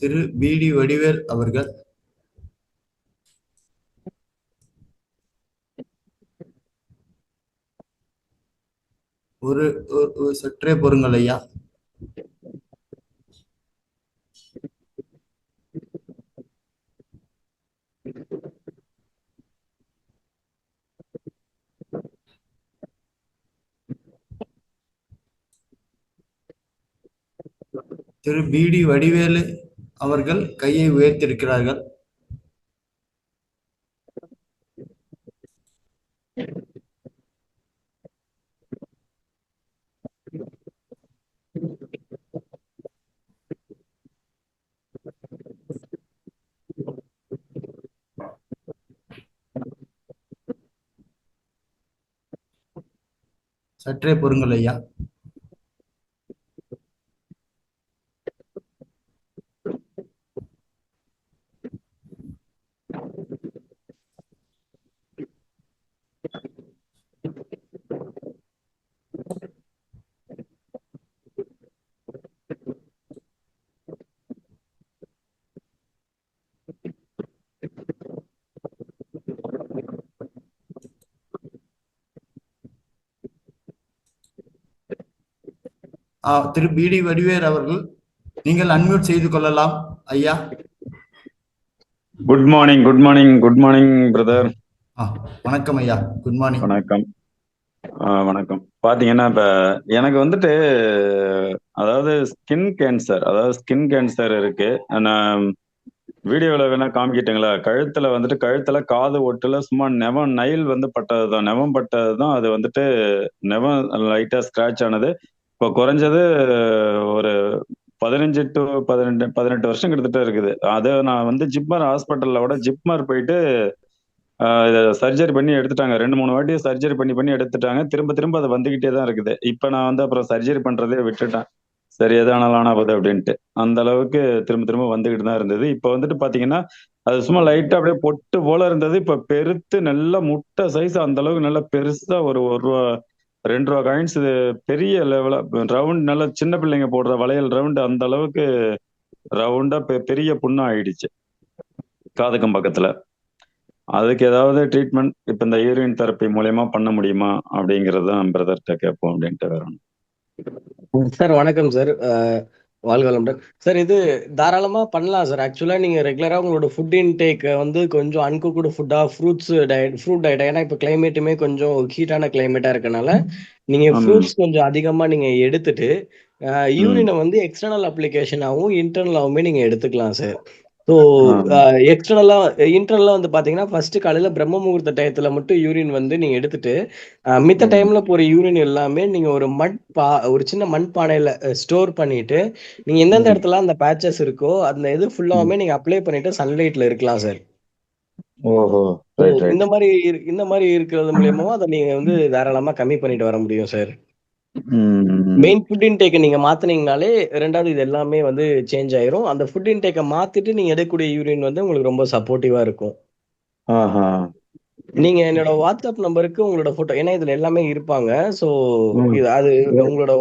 திரு பிடி வடிவேல் அவர்கள் ஒரு சற்றே பொறுங்கள் ஐயா. திரு பிடி வடிவேலு அவர்கள் கையை உயர்த்திருக்கிறார்கள். சற்றே பொறுங்கள் ஐயா. திரு பிடி வடிவேல் அவர்கள் நீங்கள் அன்மியூட் செய்து கொள்ளலாம் ஐயா. Good morning brother. வணக்கம் ஐயா. Good morning. வணக்கம். பாத்தீங்கன்னா இப்ப எனக்கு வந்துட்டு அதாவது ஸ்கின் கேன்சர் இருக்கு. நான் வீடியோல வேணா காமிக்கிட்டுங்களா? கழுத்துல காது ஒட்டுல சும்மா நெயில் வந்து பட்டதுதான். அது வந்துட்டு நெவம் லைட்டா ஸ்கிராச் ஆனது. இப்போ குறைஞ்சது ஒரு 15 to 18 வருஷம் கிட்டத்தட்ட இருக்குது. அதை நான் வந்து ஜிப்மர் போயிட்டு சர்ஜரி பண்ணி எடுத்துட்டாங்க. 2-3 வாட்டி சர்ஜரி பண்ணி எடுத்துட்டாங்க. திரும்ப அது வந்துகிட்டே தான் இருக்குது. இப்ப நான் வந்து அப்புறம் சர்ஜரி பண்றதே விட்டுட்டேன். சரி எதானாலும் ஆனா போகுது அப்படின்ட்டு. அந்த அளவுக்கு திரும்ப வந்துகிட்டு தான் இருந்தது. இப்ப வந்துட்டு பாத்தீங்கன்னா அது சும்மா லைட்டா அப்படியே பொட்டு போல இருந்தது. இப்ப பெருத்து நல்ல முட்டை சைஸ், அந்த அளவுக்கு நல்லா பெருசா ஒரு ₹2 காயின்ஸ் பெரிய லெவலா ரவுண்ட், நல்லா சின்ன பிள்ளைங்க போடுற வளையல் ரவுண்ட், அந்த அளவுக்கு ரவுண்டா பெரிய புண்ணா ஆயிடுச்சு காதுக்கும் பக்கத்துல. அதுக்கு ஏதாவது ட்ரீட்மெண்ட் இப்ப இந்த யூரின் தெரப்பி மூலியமா பண்ண முடியுமா அப்படிங்கறது தான் பிரதர்கிட்ட கேட்போம் அப்படின்ட்டு வரணும். சார் வணக்கம் சார். வாழ்க வளமுடன் சார். இது தாராளமா பண்ணலாம் சார். ஆக்சுவலா நீங்க ரெகுலரா உங்களோட ஃபுட் இன்டேக் வந்து கொஞ்சம் அன்குக்டு ஃபுட்டா, ஃப்ரூட் டயட். ஏன்னா இப்ப கிளைமேட்டுமே கொஞ்சம் ஹீட்டான கிளைமேட்டா இருக்கனால நீங்க ஃப்ரூட்ஸ் கொஞ்சம் அதிகமா நீங்க எடுத்துட்டு யூரினை வந்து எக்ஸ்டர்னல் அப்ளிகேஷனாகவும் இன்டர்னலாவுமே நீங்க எடுத்துக்கலாம் சார். ஸோ இன்டர்னலா வந்து பாத்தீங்கன்னா ஃபர்ஸ்ட் காலையில பிரம்ம முகூர்த்த டயத்துல மட்டும் யூரின் வந்து நீங்க எடுத்துட்டு மித்த டைம்ல போற யூரின் எல்லாமே நீங்க ஒரு சின்ன மண் பானையில ஸ்டோர் பண்ணிட்டு நீங்க எந்தெந்த இடத்துல அந்த பேச்சஸ் இருக்கோ அந்த இது ஃபுல்லாவுமே நீங்க அப்ளை பண்ணிட்டு சன்லைட்ல இருக்கலாம் சார். இந்த மாதிரி இருக்கிறது மூலியமா அதை நீங்க வந்து தாராளமா கம்மி பண்ணிட்டு வர முடியும் சார். மெயின் ஃபுட் இன்டேக்கை நீங்க மாத்தினீங்கனாலே ரெண்டாவது இது எல்லாமே வந்து சேஞ்ச் ஆயிரும். அந்த ஃபுட் இன்டேக்கை மாத்திட்டு நீங்க எடுக்கக்கூடிய யூரின் வந்து உங்களுக்கு ரொம்ப சப்போர்ட்டிவா இருக்கும். நீங்க என்னோட வாட்ஸ்அப் நம்பருக்கு உங்களோட போட்டோ, ஏன்னா இதுல எல்லாமே இருப்பாங்க. சோ அது உங்களோட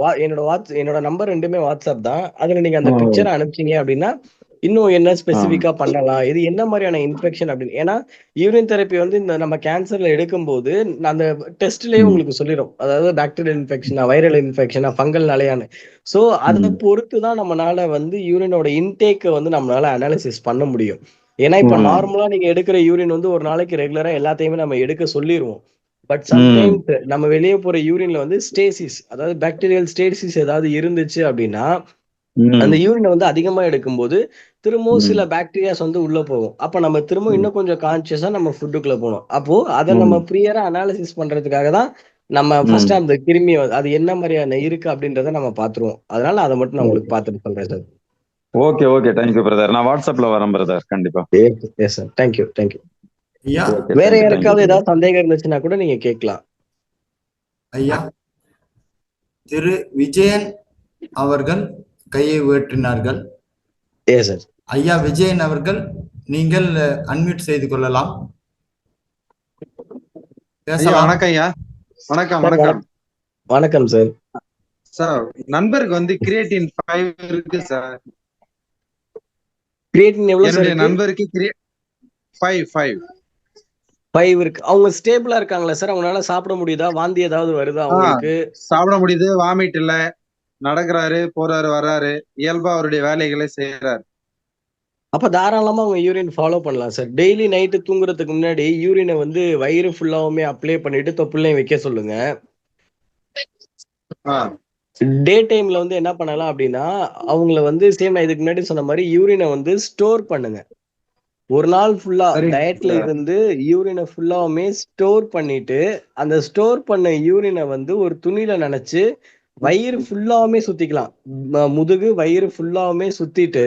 என்னோட நம்பர் ரெண்டுமே வாட்ஸ்அப் தான். அதுல நீங்க அந்த பிக்சரை அனுப்பிச்சீங்க அப்படின்னா இன்னும் என்ன ஸ்பெசிஃபிக்கா பண்ணலாம், இது என்ன மாதிரியான இன்ஃபெக்ஷன் அப்படின்னு. ஏன்னா யூரின் தெரப்பி வந்து இந்த நம்ம கேன்சர்ல எடுக்கும்போது அந்த டெஸ்ட்லயே உங்களுக்கு சொல்லிடும், அதாவது பாக்டீரியல் இன்ஃபெக்ஷனா, வைரல் இன்ஃபெக்ஷனா, ஃபங்கல் நிலையான்னு. ஸோ அதை பொறுத்து தான் நம்மளால வந்து யூரினோட இன்டேக்கை வந்து நம்மளால அனாலிசிஸ் பண்ண முடியும். ஏன்னா இப்ப நார்மலா நீங்க எடுக்கிற யூரின் வந்து ஒரு நாளைக்கு ரெகுலரா எல்லாத்தையுமே நம்ம எடுக்க சொல்லிடுவோம். பட் சம்டைம்ஸ் நம்ம வெளியே போற யூரின்ல வந்து ஸ்டேசிஸ், அதாவது பாக்டீரியல் ஸ்டேசிஸ் ஏதாவது இருந்துச்சு அப்படின்னா அந்த யூரினை வந்து அதிகமா எடுக்கும்போது திரும்பவும் சில பாக்டீரியாஸ் வந்து உள்ள போகும். அப்ப நம்ம திரும்ப இன்னும் கொஞ்சம் கான்சியஸா நம்ம ஃபுட்டுக்குள்ள போகணும். அப்போ அதை நம்ம ப்ரியரா அனாலிசிஸ் பண்றதுக்காக தான் நம்ம ஃபர்ஸ்ட் அந்த கிருமி அது என்ன மாதிரியான இருக்கு அப்படின்றத நம்ம பாத்துருவோம். அதனால அதை மட்டும் நான் உங்களுக்கு பார்த்துட்டு சொல்றேன் sir. Okay okay, thank you brother. நான் வாட்ஸ்அப்ல வரேன் பிரதர், கண்டிப்பா. Yes sir, thank you thank you. ஐயா வேற யாருக்காவது ஏதாவது சந்தேகம் இருந்துச்சுன்னா கூட நீங்க கேட்கலாம். ஐயா திரு விஜயன் அவர்கள் கையை உயர்த்தினார்கள். Yes sir. ஐயா விஜயன் அவர்கள், நீங்கள் அன்மியூட் செய்து கொள்ளலாம், பேசலாம். வணக்கம் ஐயா. வணக்கம் வணக்கம் வணக்கம் சார். சார், நண்பருக்கு வந்து கிரியேட்டின் 5 இருக்கு சார். கிரியேட்டின் எவ்வளவு சார்? என்னுடைய நண்பருக்கு 5 இருக்கு. அவங்க ஸ்டேபிளா இருக்காங்களா சார்? அவங்களால சாப்பிட முடியுதா? வாந்தி ஏதாவது வருதா அவங்களுக்கு? சாப்பிட முடியுது, வாமிட் இல்ல, நடக்கிறாரு, போறாரு, வர்றாரு, இயல்பா அவருடைய வேலைகளை செய்யறாரு. அப்ப தாராளமா அவங்க யூரின் ஃபாலோ பண்ணலாம் சார். டெய்லி நைட்டு தூங்குறதுக்கு முன்னாடி யூரினை வந்து வயிறு ஃபுல்லாவுமே அப்ளை பண்ணிட்டு தொப்புளையும் வைக்க சொல்லுங்க. டே டைம்ல வந்து என்ன பண்ணலாம் அப்படின்னா, அவங்கள வந்து சேம் நான் இதுக்கு முன்னாடி சொன்ன மாதிரி யூரினை வந்து ஸ்டோர் பண்ணுங்க. ஒரு நாள் ஃபுல்லா டயட்ல இருந்து யூரினை ஃபுல்லாவுமே ஸ்டோர் பண்ணிட்டு, அந்த ஸ்டோர் பண்ண யூரினை வந்து ஒரு துணியில நனைச்சு வயிறு ஃபுல்லாவுமே சுத்திக்கலாம். முதுகு வயிறு ஃபுல்லாவுமே சுத்திட்டு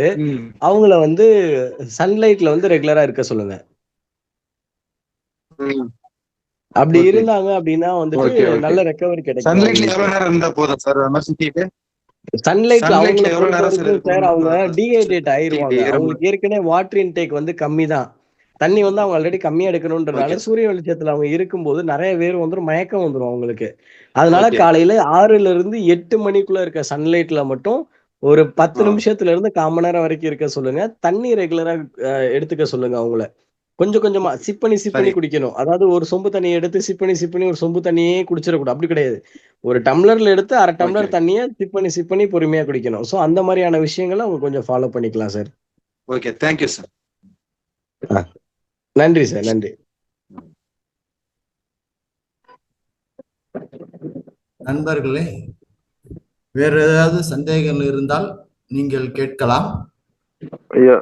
அவங்கள வந்து சன்லைட்ல வந்து ரெகுலரா இருக்க சொல்லுங்க. அப்படி இருந்தாங்க அப்படின்னா வந்துட்டு நல்ல ரெக்கவரி கிடைக்கும். சன்லைட்ல எவ்வளவு நேரம் இருந்தா போதும் சார்? அந்த மாதிரி சுத்திட்டு சன்லைட்ல அவங்களுக்கு சார் அவங்க டீஹைட்ரேட் ஆயிருவாங்க. அவங்களுக்கு ஏற்கனவே வாட்டர் இன்டேக் வந்து கம்மி தான். தண்ணி வந்து அவங்க ஆல்ரெடி கம்மியா எடுக்கணும்ன்றதுனால சூரிய வெளிச்சத்துல அவங்க இருக்கும்போது நிறைய பேர் வந்து மயக்கம் வந்துடும் அவங்களுக்கு. அதனால காலையில 6ல இருந்து 8 மணிக்குள்ள இருக்க சன்லைட்ல மட்டும் ஒரு 10 நிமிஷத்துல இருந்து 1/4 மணி நேரம் வரைக்கும் இருக்க சொல்லுங்க. தண்ணி ரெகுலரா எடுத்துக்க சொல்லுங்க. அவங்கள கொஞ்சம் கொஞ்சமா சிப் பண்ணி குடிக்கணும். அதாவது ஒரு சொம்பு தண்ணியை எடுத்து சிப் பண்ணி ஒரு சொம்பு தண்ணியே குடிச்சிடக்கூடாது. அப்படி கிடையாது. ஒரு டம்ளர்ல எடுத்து 1/2 டம்ளர் தண்ணியை சிப் பண்ணி பொறுமையா குடிக்கணும். சோ அந்த மாதிரியான விஷயங்களை அவங்க கொஞ்சம் ஃபாலோ பண்ணிக்கலாம் சார். Okay, thank you sir. நன்றி சார், நன்றி. நண்பர்களே, வேற ஏதாவது சந்தேகங்கள் இருந்தால் நீங்கள் கேட்கலாம். ஐயா,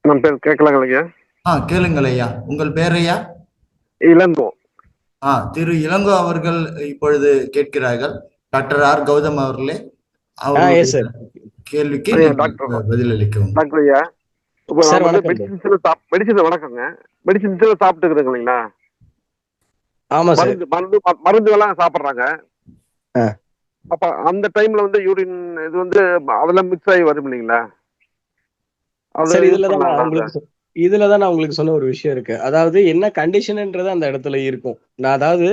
நம்ம பேர் கேட்கலாங்களா ஐயா? கேளுங்கள் ஐயா. உங்கள் பேர் ஐயா? இளங்கோ. திரு இளங்கோ அவர்கள் இப்பொழுது கேட்கிறார்கள். டாக்டர் ஆர் கௌதம் அவர்களே, கேள்விக்கு பதிலளிக்கவும். டாக்டர் ஐயா, மெடிசின் வணக்கங்க. மெடிசின் சாப்பிட்டு இருக்குதுங்களா? ஆமா சார். மருந்து எல்லாம் சாப்பிடுறாங்க. அப்ப அந்த டைம்ல வந்து யூரின் இது வந்து அதெல்லாம் மிக்ஸ் ஆகி வரும் இல்லைங்களா? இதுலதான் நான் உங்களுக்கு சொன்ன ஒரு விஷயம் இருக்கு. அதாவது என்ன கண்டிஷன்ன்றது அந்த இடத்துல இருக்கும். நான் அதாவது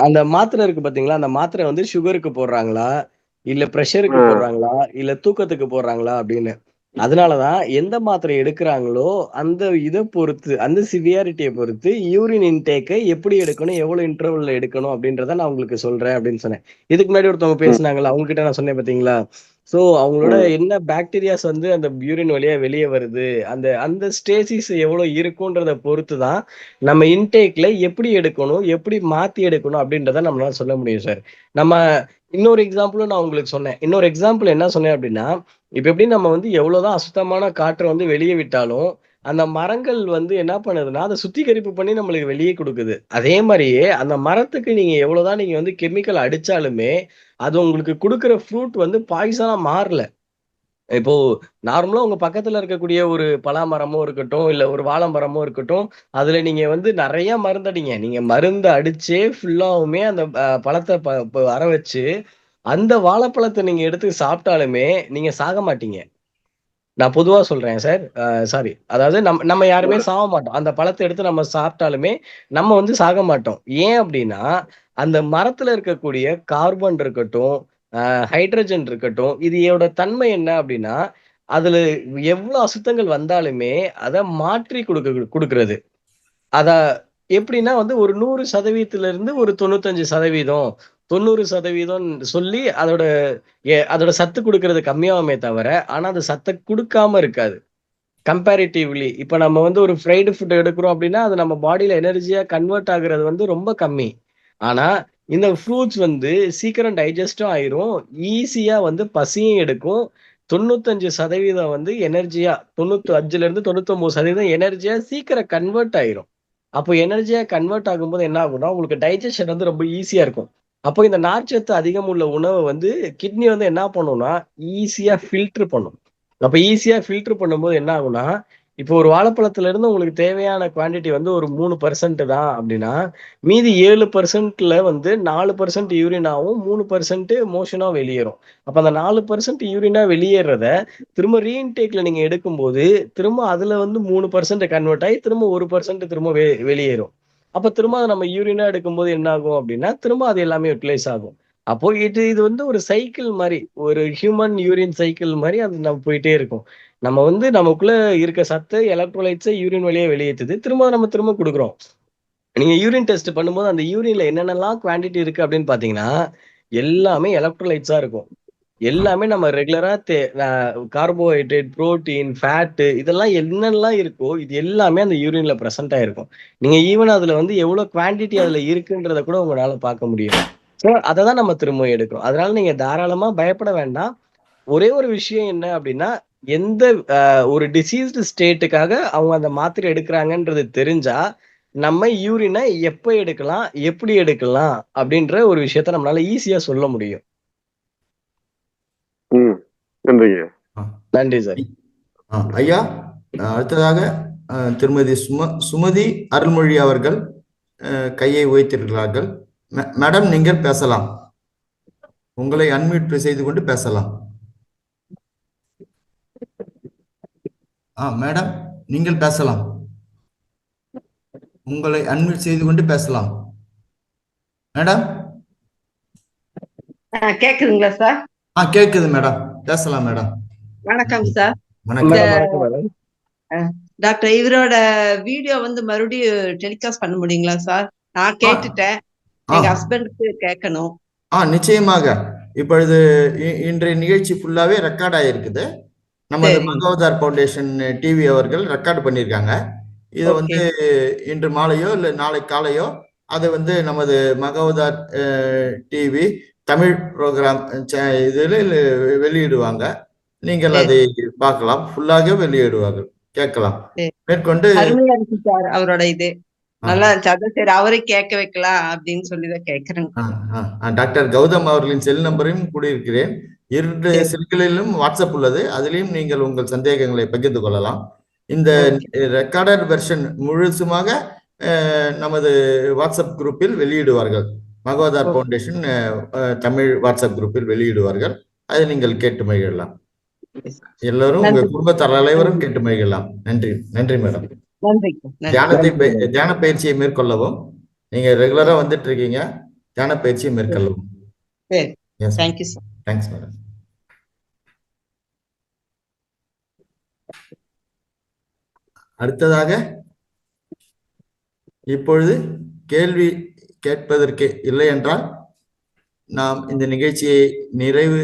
அந்த மாத்திரை இருக்கு பாத்தீங்களா, அந்த மாத்திரை வந்து சுகருக்கு போடுறாங்களா, இல்ல பிரஷருக்கு போடுறாங்களா, இல்ல தூக்கத்துக்கு போடுறாங்களா அப்படின்னு. அதனாலதான் எந்த மாத்திரை எடுக்கிறாங்களோ அந்த இதை பொறுத்து, அந்த சிவியாரிட்டியை பொறுத்து யூரின் இன்டேக்கை எப்படி எடுக்கணும், எவ்வளவு இன்டர்வல்ல எடுக்கணும் அப்படின்றத நான் உங்களுக்கு சொல்றேன் அப்படின்னு சொன்னேன். இதுக்கு முன்னாடி ஒருத்தவங்க பேசினாங்களா, அவங்க கிட்ட நான் சொன்னேன் பாத்தீங்களா. சோ அவங்களோட என்ன பாக்டீரியாஸ் வந்து அந்த யூரின் வழியா வெளியே வருது, அந்த அந்த ஸ்டேசிஸ் எவ்வளவு இருக்குன்றத பொறுத்து தான் நம்ம இன்டேக்ல எப்படி எடுக்கணும், எப்படி மாத்தி எடுக்கணும் அப்படின்றத நம்மளால சொல்ல முடியும் சார். நம்ம இன்னொரு எக்ஸாம்பிளும் நான் உங்களுக்கு சொன்னேன். இன்னொரு எக்ஸாம்பிள் என்ன சொன்னேன் அப்படின்னா, இப்ப எப்படி நம்ம வந்து எவ்வளவுதான் அசுத்தமான காற்றை வந்து வெளியே விட்டாலும் அந்த மரங்கள் வந்து என்ன பண்ணுதுன்னா அதை சுத்திகரிப்பு பண்ணி நம்மளுக்கு வெளியே கொடுக்குது. அதே மாதிரியே அந்த மரத்துக்கு நீங்க எவ்வளவுதான் நீங்க வந்து கெமிக்கல் அடிச்சாலுமே அது உங்களுக்கு கொடுக்குற ஃப்ரூட் வந்து பாய்சனா மாறல. இப்போ நார்மலா உங்க பக்கத்துல இருக்கக்கூடிய ஒரு பலாமரமோ இருக்கட்டும், இல்ல ஒரு வாழை மரமோ இருக்கட்டும், அதுல நீங்க வந்து நிறைய மருந்தடிங்க. நீங்க மருந்து அடிச்சே ஃபுல்லாவுமே அந்த பழத்தை வர வச்சு அந்த வாழைப்பழத்தை நீங்க எடுத்து சாப்பிட்டாலுமே நீங்க சாக மாட்டீங்க. நான் பொதுவா சொல்றேன் சார். சாரி, அதாவது நம்ம யாருமே சாக மாட்டோம். அந்த பழத்தை எடுத்து நம்ம சாப்பிட்டாலுமே நம்ம வந்து சாக மாட்டோம். ஏன் அப்படின்னா அந்த மரத்துல இருக்கக்கூடிய கார்பன் இருக்கட்டும், ஹைட்ரஜன் இருக்கட்டும், இதோட தன்மை என்ன அப்படின்னா அதுல எவ்வளவு அசுத்தங்கள் வந்தாலுமே அதை மாற்றி கொடுக்கறது. அத எப்படின்னா வந்து ஒரு 100% இருந்து ஒரு 95%, 90% சொல்லி அதோட சத்து கொடுக்கறது கம்மியாகுமே தவிர, ஆனா அது சத்தை கொடுக்காம இருக்காது. கம்பேரிட்டிவ்லி இப்ப நம்ம வந்து ஒரு ஃப்ரைடு ஃபுட் எடுக்கிறோம் அப்படின்னா அது நம்ம பாடியில எனர்ஜியா கன்வெர்ட் ஆகுறது வந்து ரொம்ப கம்மி. ஆனா இந்த ஃப்ரூட்ஸ் வந்து சீக்கிரம் டைஜஸ்டும் ஆயிரும், ஈஸியா வந்து பசியும் எடுக்கும். 95% வந்து எனர்ஜியா, 95ல இருந்து 99% எனர்ஜியா சீக்கிரம் கன்வெர்ட் ஆயிரும். அப்போ எனர்ஜியா கன்வெர்ட் ஆகும்போது என்ன ஆகும்னா உங்களுக்கு டைஜஷன் வந்து ரொம்ப ஈஸியா இருக்கும். அப்போ இந்த நார்ச்சத்து அதிகம் உள்ள உணவை வந்து கிட்னி வந்து என்ன பண்ணும்னா ஈஸியா ஃபில்டர் பண்ணும். அப்ப ஈஸியா ஃபில்டர் பண்ணும்போது என்ன ஆகும்னா, இப்போ ஒரு வாழைப்பழத்துல இருந்து உங்களுக்கு தேவையான குவாண்டிட்டி வந்து ஒரு 3% தான் அப்படின்னா, மீதி 7%ல வந்து 4% யூரினாவும் 3% மோஷனா வெளியேறும். அப்ப அந்த 4% யூரினா வெளியேறத திரும்ப ரீஇன்டேக்ல நீங்க எடுக்கும்போது திரும்ப அதுல வந்து 3% கன்வெர்ட் ஆகி திரும்ப 1% திரும்ப வெளியேறும். அப்ப திரும்ப அதை நம்ம யூரினா எடுக்கும்போது என்ன ஆகும் அப்படின்னா திரும்ப அது எல்லாமே யூட்டிலைஸ் ஆகும். அப்போ இது வந்து ஒரு சைக்கிள் மாதிரி, ஒரு ஹியூமன் யூரின் சைக்கிள் மாதிரி அது நம்ம போயிட்டே இருக்கும். நம்ம வந்து நமக்குள்ள இருக்க சத்து எலக்ட்ரோலைட்ஸை யூரின் வழியா வெளியேற்றுது, திரும்ப கொடுக்குறோம். நீங்க யூரின் டெஸ்ட் பண்ணும்போது அந்த யூரின்ல என்னென்னலாம் குவான்டிட்டி இருக்கு அப்படின்னு பாத்தீங்கன்னா எல்லாமே எலக்ட்ரோலைட்ஸா இருக்கும். எல்லாமே நம்ம ரெகுலரா கார்போஹைட்ரேட், புரோட்டீன், ஃபேட்டு இதெல்லாம் என்னெல்லாம் இருக்கோ இது எல்லாமே அந்த யூரின்ல பிரசன்ட் ஆயிருக்கும். நீங்க ஈவன் அதுல வந்து எவ்வளவு குவான்டிட்டி அதுல இருக்குன்றத கூட உங்களால பார்க்க முடியும். ஸோ அதை தான் நம்ம திரும்ப எடுக்கிறோம். அதனால நீங்க தாராளமா பயப்பட வேண்டாம். ஒரே ஒரு விஷயம் என்ன அப்படின்னா, எந்த ஒரு டிசீஸ்டு ஸ்டேட்டுக்காக அவங்க அந்த மாத்திரை எடுக்கிறாங்கன்றது தெரிஞ்சா நம்ம யூரினை எப்ப எடுக்கலாம், எப்படி எடுக்கலாம் அப்படின்ற ஒரு விஷயத்த நம்மளால ஈஸியா சொல்ல முடியும். நன்றிங்க. நன்றி சார். ஐயா, அடுத்ததாக திருமதி சுமதி அருள்மொழி அவர்கள் கையை உயர்த்திருக்கிறார்கள். மேடம், நீங்கள் பேசலாம். உங்களை அன்மியூட் செய்து கொண்டு பேசலாம். மேடம், நீங்கள் பேசலாம். உங்களை அன்மியூட் செய்து கொண்டு பேசலாம். மேடம் கேக்குதுங்களா சார்? கேக்குது மேடம், பேசலாம் மேடம். வணக்கம் சார். வணக்கம். டாக்டர், இவரோட வீடியோ வந்து மறுபடியும் டெலிகாஸ்ட் பண்ண முடியுங்களா சார்? நான் கேட்டுட்டேன், எங்க ஹஸ்பண்டுக்கு கேட்கணும். நிச்சயமாக. இப்பொழுது இன்றைய நிகழ்ச்சி ஃபுல்லாவே ரெக்கார்ட் ஆயிருக்குது. நமது மகோதார் ஃபவுண்டேஷன் டிவி அவர்கள் ரெக்கார்ட் பண்ணியிருக்காங்க. இதை வந்து இன்று மாலையோ இல்லை நாளை காலையோ அதை வந்து நமது மகோதார் டிவி தமிழ் ப்ரோக்ராம் இதில் வெளியிடுவாங்க. நீங்கள் அதை பார்க்கலாம். ஃபுல்லாக வெளியிடுவார்கள், கேட்கலாம். மேற்கொண்டு அவரோட இது நல்லா இருந்துச்சு, சரி அவரை கேட்க வைக்கலாம் அப்படின்னு சொல்லிதான் கேட்கிறேன். டாக்டர் கௌதம் அவர்களின் செல் நம்பரையும் கூடியிருக்கிறேன். 2 செல்களிலும் வாட்ஸ்அப் உள்ளது, அதிலையும் நீங்கள் உங்கள் சந்தேகங்களை பகிர்ந்து கொள்ளலாம். இந்த ரெக்கார்டட் வெர்ஷன் முழுசுமாக நமது வாட்ஸ்அப் குரூப்பில் வெளியிடுவார்கள். மகோதார் ஃபவுண்டேஷன் தமிழ் வாட்ஸ்அப் குரூப்பில் வெளியிடுவார்கள். அதை நீங்கள் கேட்டு மகிழலாம். எல்லோரும் உங்க குடும்பத்தார் அனைவரும் கேட்டு மகிழலாம். நன்றி. நன்றி மேடம். தியான பயிற்சியை மேற்கொள்ளவும். நீங்க ரெகுலரா வந்துட்டு இருக்கீங்க, தியான பயிற்சியை மேற்கொள்ளவும். Thanks madam. அடுத்ததாக இப்பொழுது கேள்வி கேட்பதற்கு இல்லை என்றால் நாம் இந்த நிகழ்ச்சியை நிறைவு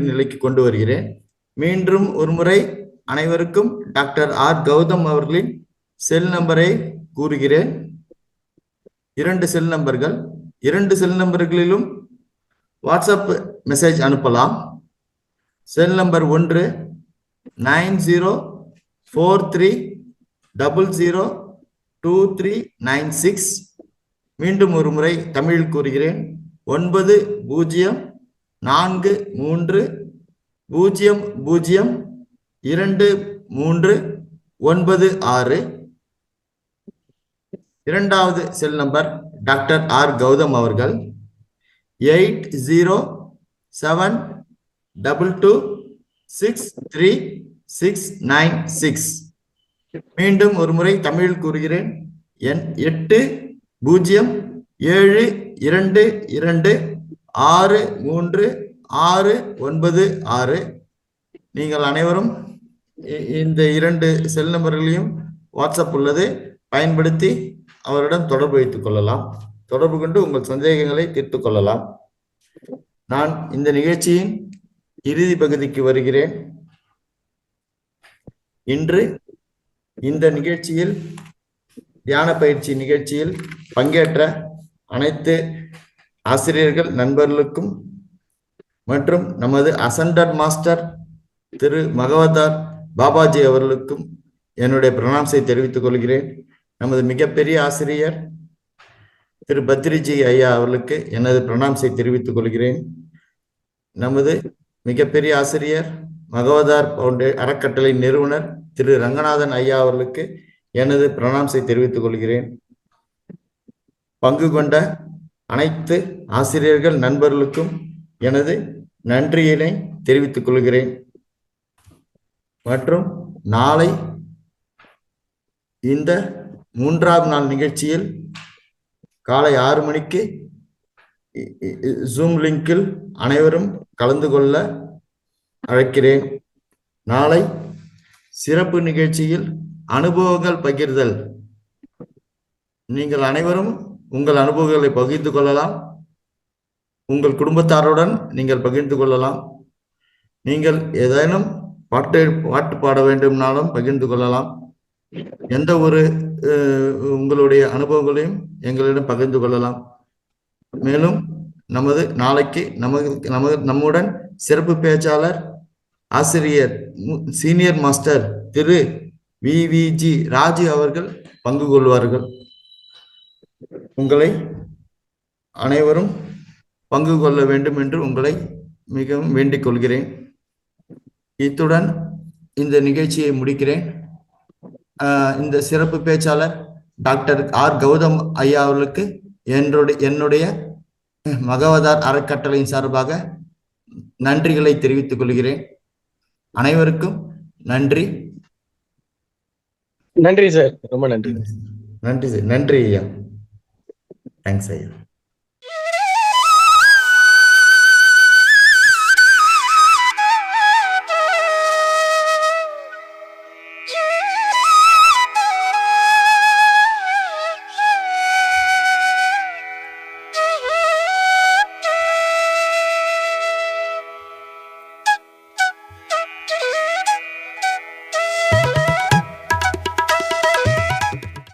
நிலைக்கு கொண்டு வருகிறேன். மீண்டும் ஒரு முறை அனைவருக்கும் டாக்டர் ஆர் கௌதம் அவர்களின் செல் நம்பரை கூறுகிறேன். 2 செல் நம்பர்கள். 2 செல் நம்பர்களிலும் வாட்ஸ்அப் மெசேஜ் அனுப்பலாம். Cell number 1 9043002396. மீண்டும் ஒரு முறை தமிழில் கூறுகிறேன். 9043002396. இரண்டாவது cell number doctor R Gautam அவர்கள் 8072263696. மீண்டும் ஒரு முறை தமிழில் கூறுகிறேன். 8072263696. நீங்கள் அனைவரும் இந்த 2 செல் நம்பர்களையும் வாட்ஸ்அப் உள்ளது, பயன்படுத்தி அவரிடம் தொடர்பு வைத்துக் கொள்ளலாம். தொடர்பு கொண்டு உங்கள் சந்தேகங்களை தீர்த்துக் கொள்ளலாம். நான் இந்த நிகழ்ச்சியின் இறுதி பகுதிக்கு வருகிறேன். இன்று இந்த நிகழ்ச்சியில், தியான பயிற்சி நிகழ்ச்சியில் பங்கேற்ற அனைத்து ஆசிரியர்கள் நண்பர்களுக்கும் மற்றும் நமது அசண்டர் மாஸ்டர் திரு மகவதார் பாபாஜி அவர்களுக்கும் என்னுடைய பிரணாம்சை தெரிவித்துக் கொள்கிறேன். நமது மிகப்பெரிய ஆசிரியர் திரு பத்ரிஜி ஐயா அவர்களுக்கு எனது பிரணாம்சை தெரிவித்துக் கொள்கிறேன். நமது மிகப்பெரிய ஆசிரியர் மகவதார் அறக்கட்டளை நிறுவனர் திரு ரங்கநாதன் ஐயா அவர்களுக்கு எனது பிரணாம்சை தெரிவித்துக் கொள்கிறேன். பங்கு கொண்ட அனைத்து ஆசிரியர்கள் நண்பர்களுக்கும் எனது நன்றியினை தெரிவித்துக் கொள்கிறேன். மற்றும் நாளை இந்த 3ஆம் நாள் நிகழ்ச்சியில் காலை 6 மணிக்கு ஜூம் லிங்கில் அனைவரும் கலந்து கொள்ள அழைக்கிறேன். நாளை சிறப்பு நிகழ்ச்சியில் அனுபவங்கள் பகிர்தல். நீங்கள் அனைவரும் உங்கள் அனுபவங்களை பகிர்ந்து கொள்ளலாம். உங்கள் குடும்பத்தாருடன் நீங்கள் பகிர்ந்து கொள்ளலாம். நீங்கள் ஏதேனும் பாட்டு பாட வேண்டும்னாலும் பகிர்ந்து கொள்ளலாம். எந்த ஒரு உங்களுடைய அனுபவங்களையும் எங்களிடம் பகிர்ந்து கொள்ளலாம். மேலும் நாளைக்கு நம்முடன் சிறப்பு பேச்சாளர் ஆசிரியர் சீனியர் மாஸ்டர் திரு VVG ராஜு அவர்கள் பங்கு கொள்வார்கள். உங்களை அனைவரும் பங்கு கொள்ள வேண்டும் என்று உங்களை மிகவும் வேண்டிக் கொள்கிறேன். இத்துடன் இந்த நிகழ்ச்சியை முடிக்கிறேன். இந்த சிறப்பு பேச்சாளர் டாக்டர் R கௌதம் ஐயா அவர்களுக்கு என்னுடைய மகவதார் அறக்கட்டளையின் சார்பாக நன்றிகளை தெரிவித்துக் கொள்கிறேன். அனைவருக்கும் நன்றி. நன்றி சார், ரொம்ப நன்றி. நன்றி சார். நன்றி ஐயா. தேங்க்ஸ் ஐயா.